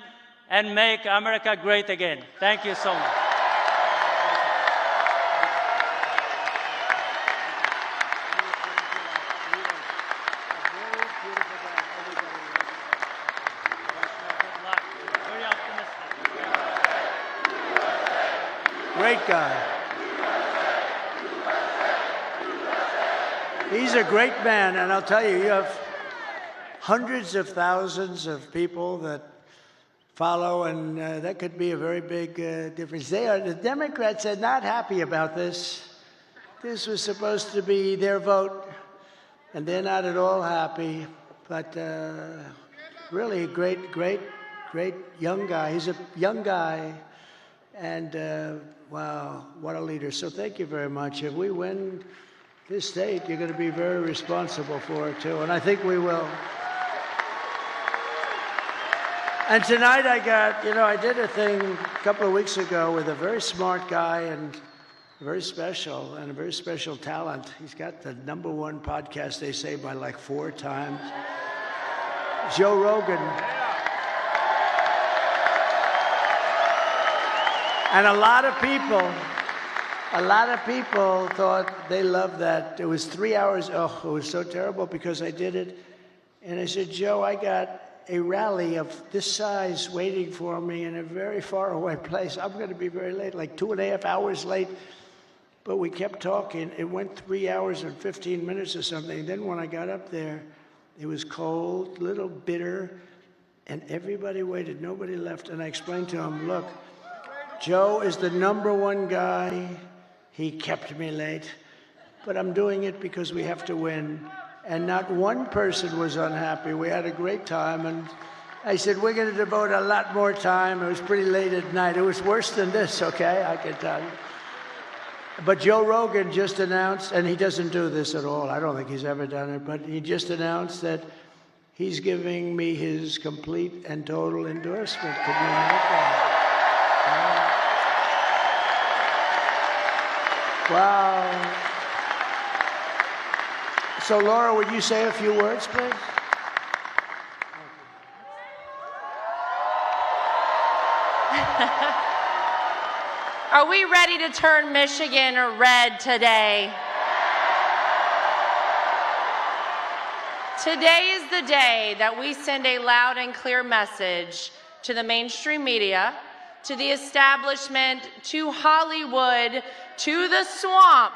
and make America great again. Thank you so much. Great guy. He's a great man, and I'll tell you, you have hundreds of thousands of people that follow, and that could be a very big difference. The Democrats are not happy about this. This was supposed to be their vote, and they're not at all happy. But really a great young guy. He's a young guy, and wow, what a leader. So thank you very much. If we win this state, you're going to be very responsible for it, too, and I think we will. And tonight I did a thing a couple of weeks ago with a very smart guy and very special talent. He's got the #1 podcast, they say, by like 4 times. Joe Rogan. And a lot of people thought they loved that. It was 3 hours. Oh, it was so terrible because I did it. And I said, Joe, I got a rally of this size waiting for me in a very far away place. I'm going to be very late, like 2.5 hours late. But we kept talking. It went 3 hours and 15 minutes or something. Then when I got up there, it was cold, a little bitter, and everybody waited. Nobody left. And I explained to him, look, Joe is the #1 guy. He kept me late. But I'm doing it because we have to win. And not one person was unhappy. We had a great time. And I said, we're going to devote a lot more time. It was pretty late at night. It was worse than this, okay? I can tell you. But Joe Rogan just announced, and he doesn't do this at all. I don't think he's ever done it. But he just announced that he's giving me his complete and total endorsement. Could you imagine that? Wow. So, Laura, would you say a few words, please? Are we ready to turn Michigan red today? Today is the day that we send a loud and clear message to the mainstream media, to the establishment, to Hollywood, to the swamp,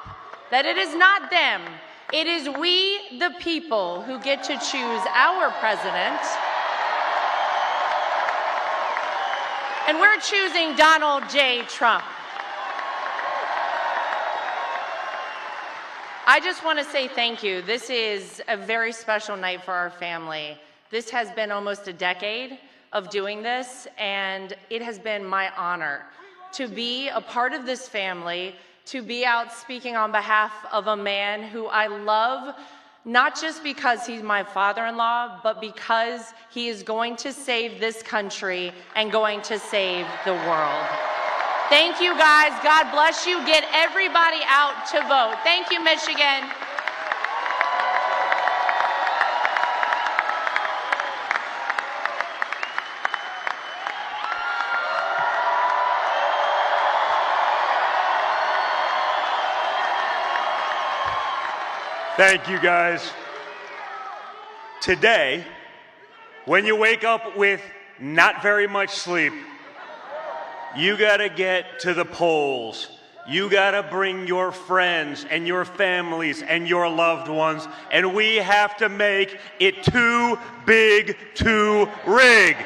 that it is not them. It is we, the people, who get to choose our president. And we're choosing Donald J. Trump. I just want to say thank you. This is a very special night for our family. This has been almost a decade of doing this, and it has been my honor to be a part of this family, to be out speaking on behalf of a man who I love, not just because he's my father-in-law, but because he is going to save this country and going to save the world. Thank you, guys. God bless you. Get everybody out to vote. Thank you, Michigan. Thank you, guys. Today, when you wake up with not very much sleep, you gotta get to the polls. You gotta bring your friends and your families and your loved ones, and we have to make it too big to rig.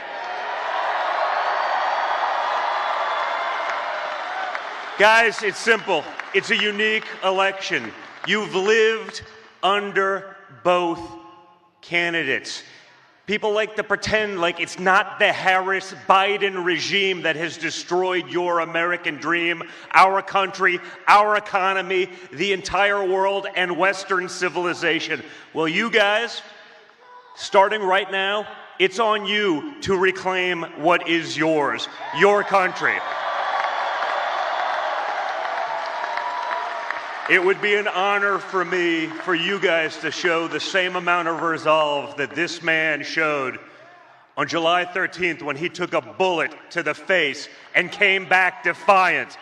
Guys, it's simple. It's a unique election. You've lived under both candidates. People like to pretend like it's not the Harris-Biden regime that has destroyed your American dream, our country, our economy, the entire world, and Western civilization. Well, you guys, starting right now, it's on you to reclaim what is yours, your country. It would be an honor for me, for you guys to show the same amount of resolve that this man showed on July 13th when he took a bullet to the face and came back defiant.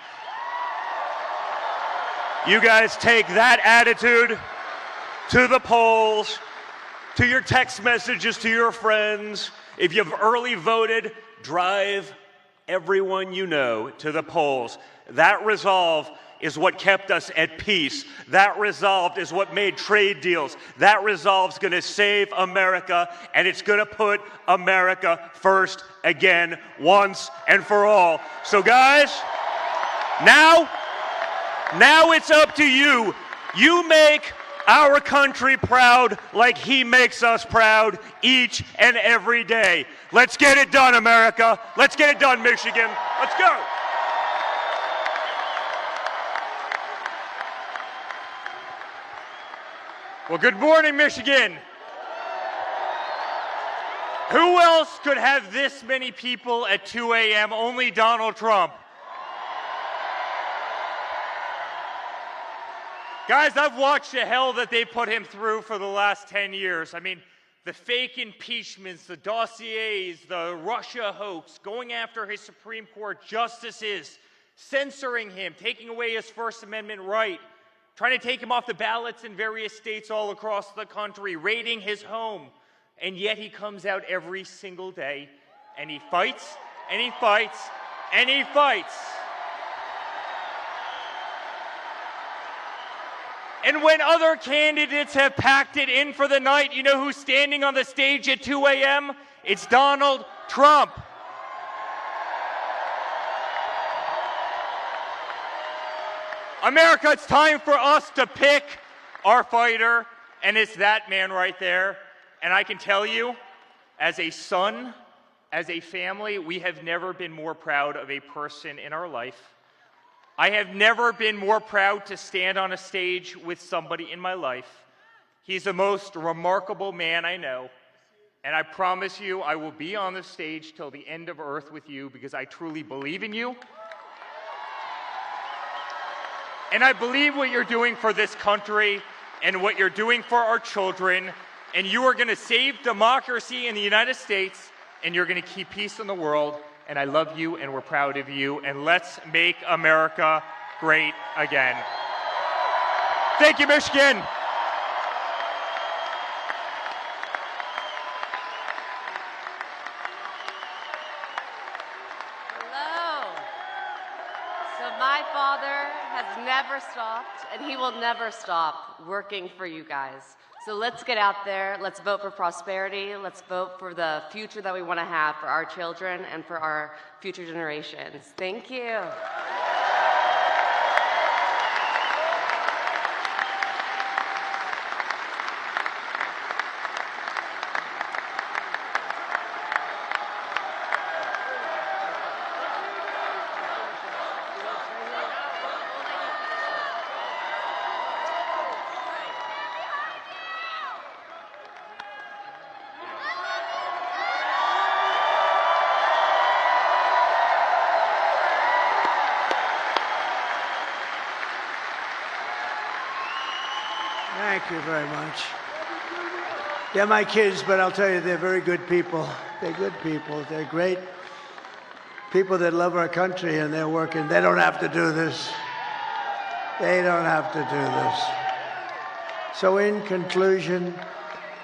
You guys take that attitude to the polls, to your text messages to your friends. If you've early voted, drive everyone you know to the polls. That resolve is what kept us at peace. That resolve is what made trade deals. That resolve's going to save America, and it's going to put America first again, once and for all. So guys, now it's up to you. You make our country proud like he makes us proud each and every day. Let's get it done, America. Let's get it done, Michigan. Let's go. Well, good morning, Michigan. Who else could have this many people at 2 a.m.? Only Donald Trump. Guys, I've watched the hell that they put him through for the last 10 years. I mean, the fake impeachments, the dossiers, the Russia hoax, going after his Supreme Court justices, censoring him, taking away his First Amendment right, trying to take him off the ballots in various states all across the country, raiding his home. And yet he comes out every single day and he fights and he fights and he fights. And when other candidates have packed it in for the night, you know who's standing on the stage at 2 a.m.? It's Donald Trump. America, it's time for us to pick our fighter, and it's that man right there. And I can tell you, as a son, as a family, we have never been more proud of a person in our life. I have never been more proud to stand on a stage with somebody in my life. He's the most remarkable man I know, and I promise you I will be on the stage till the end of earth with you because I truly believe in you. And I believe what you're doing for this country and what you're doing for our children, and you are going to save democracy in the United States, and you're going to keep peace in the world, and I love you, and we're proud of you, and let's make America great again. Thank you, Michigan. My father has never stopped, and he will never stop working for you guys. So let's get out there. Let's vote for prosperity. Let's vote for the future that we want to have for our children and for our future generations. Thank you. Thank you very much. They're my kids, but I'll tell you, they're very good people. They're good people. They're great people that love our country, and they're working. They don't have to do this. They don't have to do this. So in conclusion,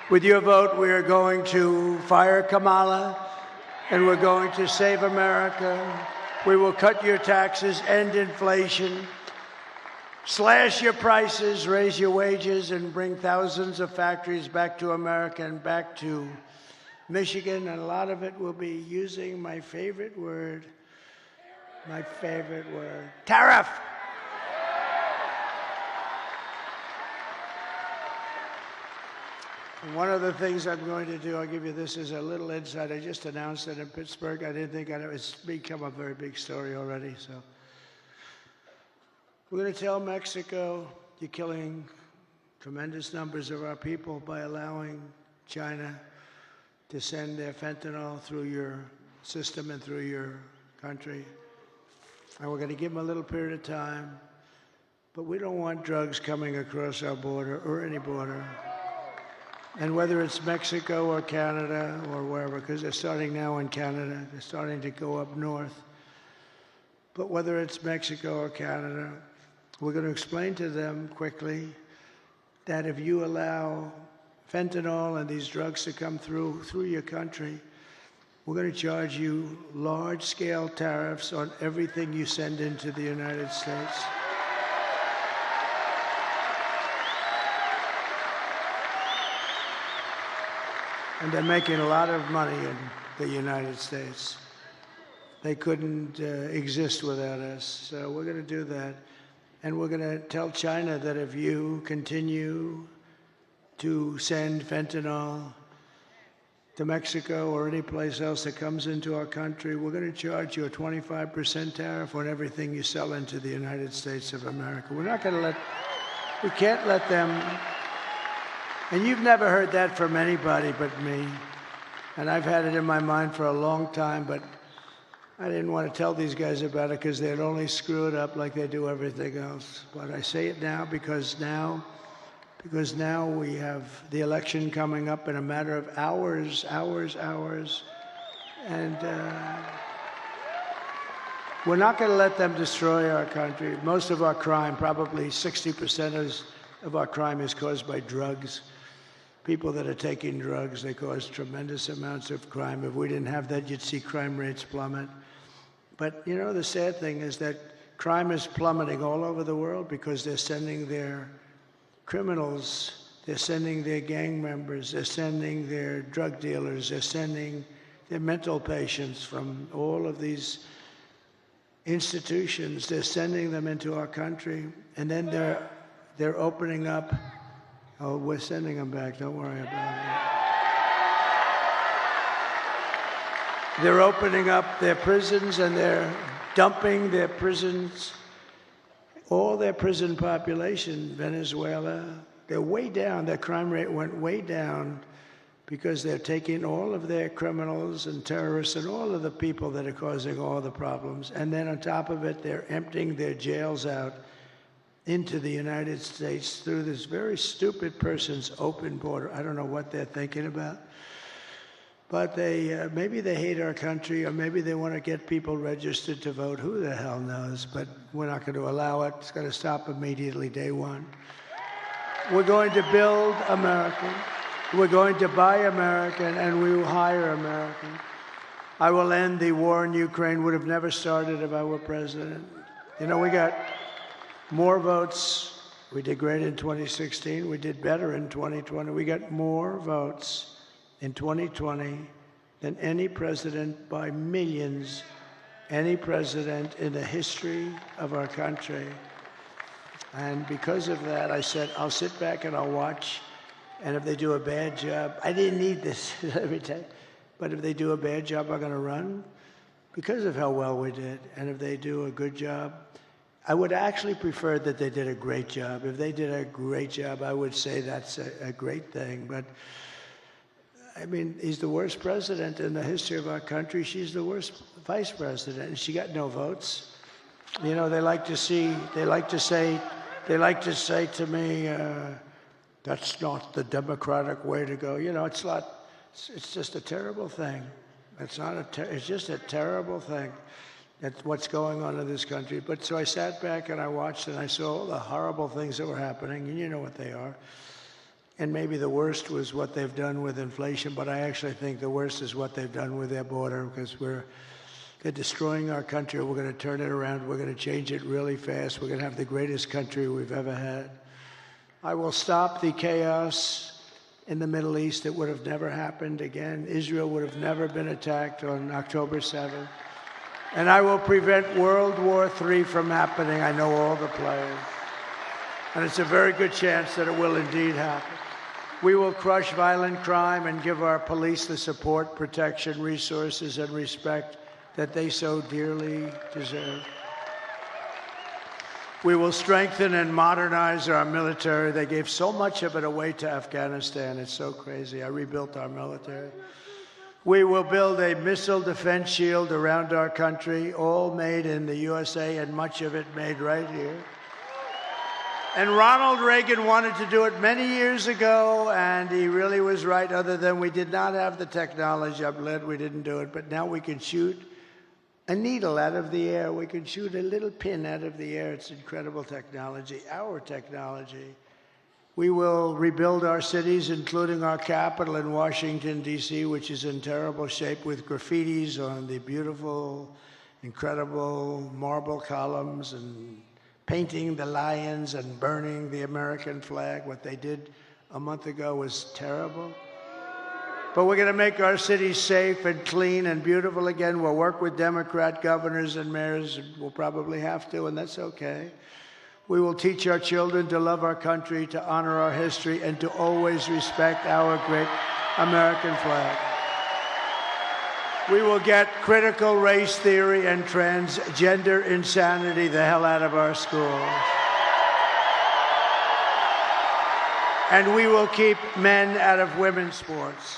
with your vote, we are going to fire Kamala, and we're going to save America. We will cut your taxes, end inflation, slash your prices, raise your wages, and bring thousands of factories back to America and back to Michigan. And a lot of it will be using my favorite word, tariff. And one of the things I'm going to do, I'll give you this as a little insight. I just announced it in Pittsburgh. I didn't think it's become a very big story already. So we're going to tell Mexico, you're killing tremendous numbers of our people by allowing China to send their fentanyl through your system and through your country. And we're going to give them a little period of time. But we don't want drugs coming across our border or any border. And whether it's Mexico or Canada or wherever, because they're starting now in Canada, they're starting to go up north. But whether it's Mexico or Canada, we're going to explain to them quickly that if you allow fentanyl and these drugs to come through your country, we're going to charge you large-scale tariffs on everything you send into the United States. And they're making a lot of money in the United States. They couldn't exist without us. So we're going to do that. And we're going to tell China that if you continue to send fentanyl to Mexico or any place else that comes into our country, we're going to charge you a 25% tariff on everything you sell into the United States of America. We're not going to we can't let them. And you've never heard that from anybody but me. And I've had it in my mind for a long time, but I didn't want to tell these guys about it because they'd only screw it up like they do everything else. But I say it now because now we have the election coming up in a matter of hours. And we're not going to let them destroy our country. Most of our crime, probably 60% of our crime is caused by drugs. People that are taking drugs, they cause tremendous amounts of crime. If we didn't have that, you'd see crime rates plummet. But, you know, the sad thing is that crime is plummeting all over the world because they're sending their criminals, they're sending their gang members, they're sending their drug dealers, they're sending their mental patients from all of these institutions. They're sending them into our country, and then they're opening up. Oh, we're sending them back. Don't worry about it. They're opening up their prisons, and they're dumping their prisons, all their prison population, Venezuela. They're way down. Their crime rate went way down because they're taking all of their criminals and terrorists and all of the people that are causing all the problems. And then on top of it, they're emptying their jails out into the United States through this very stupid person's open border. I don't know what they're thinking about. But they maybe they hate our country, or maybe they want to get people registered to vote. Who the hell knows? But we're not going to allow it. It's going to stop immediately, day one. We're going to build American. We're going to buy American, and we will hire American. I will end the war in Ukraine. Would have never started if I were president. You know, we got more votes. We did great in 2016. We did better in 2020. We got more votes in 2020 than any president by millions, any president in the history of our country. And because of that, I said, I'll sit back and I'll watch. And if they do a bad job, I didn't need this every time, but if they do a bad job, I'm going to run because of how well we did. And if they do a good job, I would actually prefer that they did a great job. If they did a great job, I would say that's a great thing. But, I mean, he's the worst president in the history of our country. She's the worst vice president, and she got no votes. You know, they like to say to me, That's not the democratic way to go. You know, it's just a terrible thing. It's just a terrible thing. That's what's going on in this country. But so I sat back and I watched and I saw all the horrible things that were happening, and you know what they are. And maybe the worst was what they've done with inflation, but I actually think the worst is what they've done with their border, because they're destroying our country. We're going to turn it around. We're going to change it really fast. We're going to have the greatest country we've ever had. I will stop the chaos in the Middle East. It would have never happened again. Israel would have never been attacked on October 7th. And I will prevent World War III from happening. I know all the players. And it's a very good chance that it will indeed happen. We will crush violent crime and give our police the support, protection, resources, and respect that they so dearly deserve. We will strengthen and modernize our military. They gave so much of it away to Afghanistan. It's so crazy. I rebuilt our military. We will build a missile defense shield around our country, all made in the USA and much of it made right here. And Ronald Reagan wanted to do it many years ago, and he really was right, other than we did not have the technology. I'm glad we didn't do it, but now we can shoot a needle out of the air. We can shoot a little pin out of the air. It's incredible technology, our technology. We will rebuild our cities, including our capital in Washington, D.C., which is in terrible shape, with graffitis on the beautiful, incredible marble columns, and painting the lions and burning the American flag. What they did a month ago was terrible. But we're going to make our cities safe and clean and beautiful again. We'll work with Democrat governors and mayors. We'll probably have to, and that's okay. We will teach our children to love our country, to honor our history, and to always respect our great American flag. We will get critical race theory and transgender insanity the hell out of our schools. And we will keep men out of women's sports.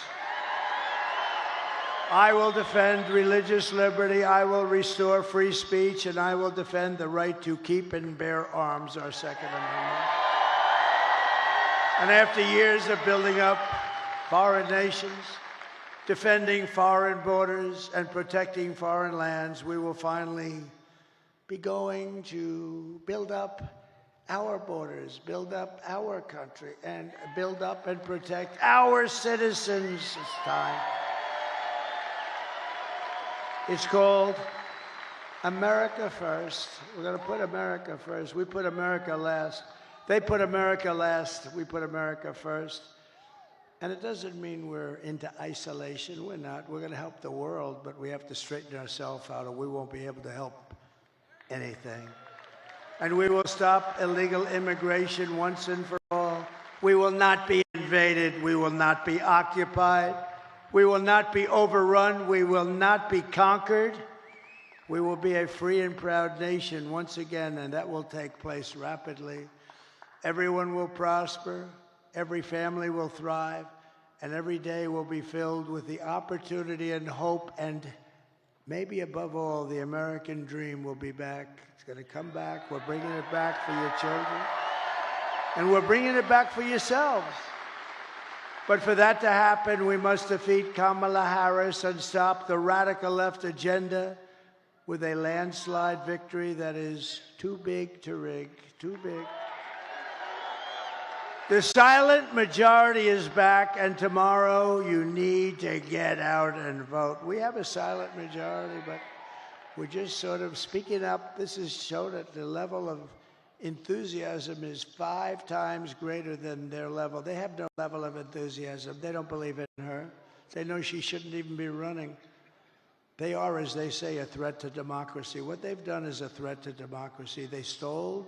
I will defend religious liberty, I will restore free speech, and I will defend the right to keep and bear arms, our Second Amendment. And after years of building up foreign nations, defending foreign borders, and protecting foreign lands, we will finally be going to build up our borders, build up our country, and build up and protect our citizens. It's time. It's called America First. We're going to put America first. We put America last. They put America last. We put America first. And it doesn't mean we're into isolation. We're not. We're going to help the world, but we have to straighten ourselves out or we won't be able to help anything. And we will stop illegal immigration once and for all. We will not be invaded. We will not be occupied. We will not be overrun. We will not be conquered. We will be a free and proud nation once again, and that will take place rapidly. Everyone will prosper. Every family will thrive. And every day will be filled with the opportunity and hope, and maybe above all, the American dream will be back. It's going to come back. We're bringing it back for your children. And we're bringing it back for yourselves. But for that to happen, we must defeat Kamala Harris and stop the radical left agenda with a landslide victory that is too big to rig, too big. The silent majority is back, and tomorrow you need to get out and vote. We have a silent majority, but we're just sort of speaking up. This has shown that the level of enthusiasm is 5 times greater than their level. They have no level of enthusiasm. They don't believe in her. They know she shouldn't even be running. They are, as they say, a threat to democracy. What they've done is a threat to democracy. They stole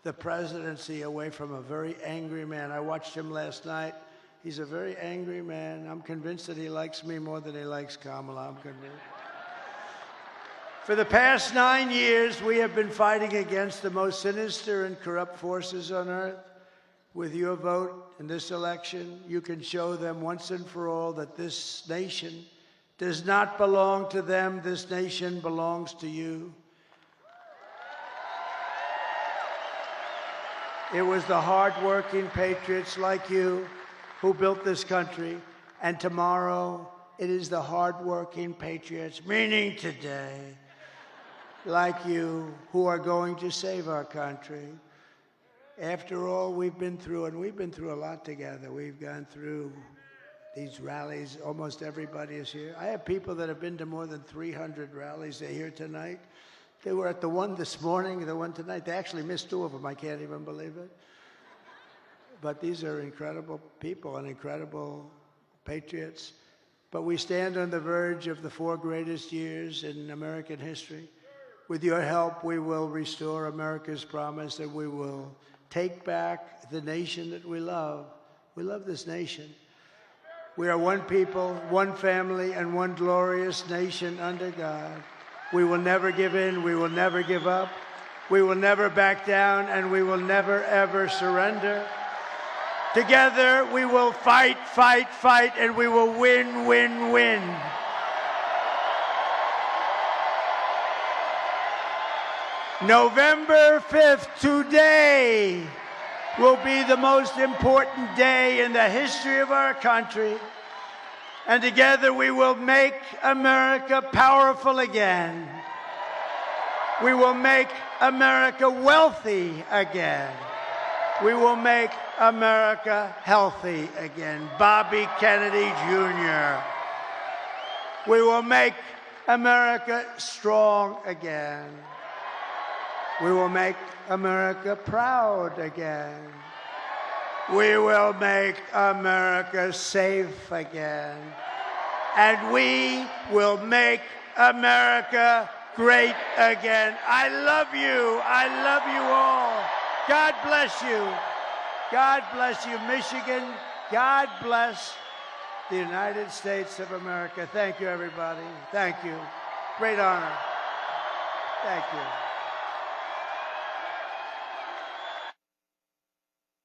the presidency away from a very angry man. I watched him last night. He's a very angry man. I'm convinced that he likes me more than he likes Kamala. I'm convinced. For the past 9 years, we have been fighting against the most sinister and corrupt forces on earth. With your vote in this election, you can show them once and for all that this nation does not belong to them. This nation belongs to you. It was the hardworking patriots like you who built this country. And tomorrow, it is the hardworking patriots, meaning today, like you, who are going to save our country. After all we've been through, and we've been through a lot together. We've gone through these rallies. Almost everybody is here. I have people that have been to more than 300 rallies. They're here tonight. They were at the one this morning, the one tonight. They actually missed 2 of them. I can't even believe it. But these are incredible people and incredible patriots. But we stand on the verge of the 4 greatest years in American history. With your help, we will restore America's promise, and we will take back the nation that we love. We love this nation. We are one people, one family, and one glorious nation under God. We will never give in. We will never give up. We will never back down, and we will never, ever surrender. Together, we will fight, fight, fight, and we will win, win, win. November 5th, today, will be the most important day in the history of our country. And together we will make America powerful again. We will make America wealthy again. We will make America healthy again. Bobby Kennedy Jr. We will make America strong again. We will make America proud again. We will make America safe again. And we will make America great again. I love you. I love you all. God bless you. God bless you, Michigan. God bless the United States of America. Thank you, everybody. Thank you. Great honor. Thank you.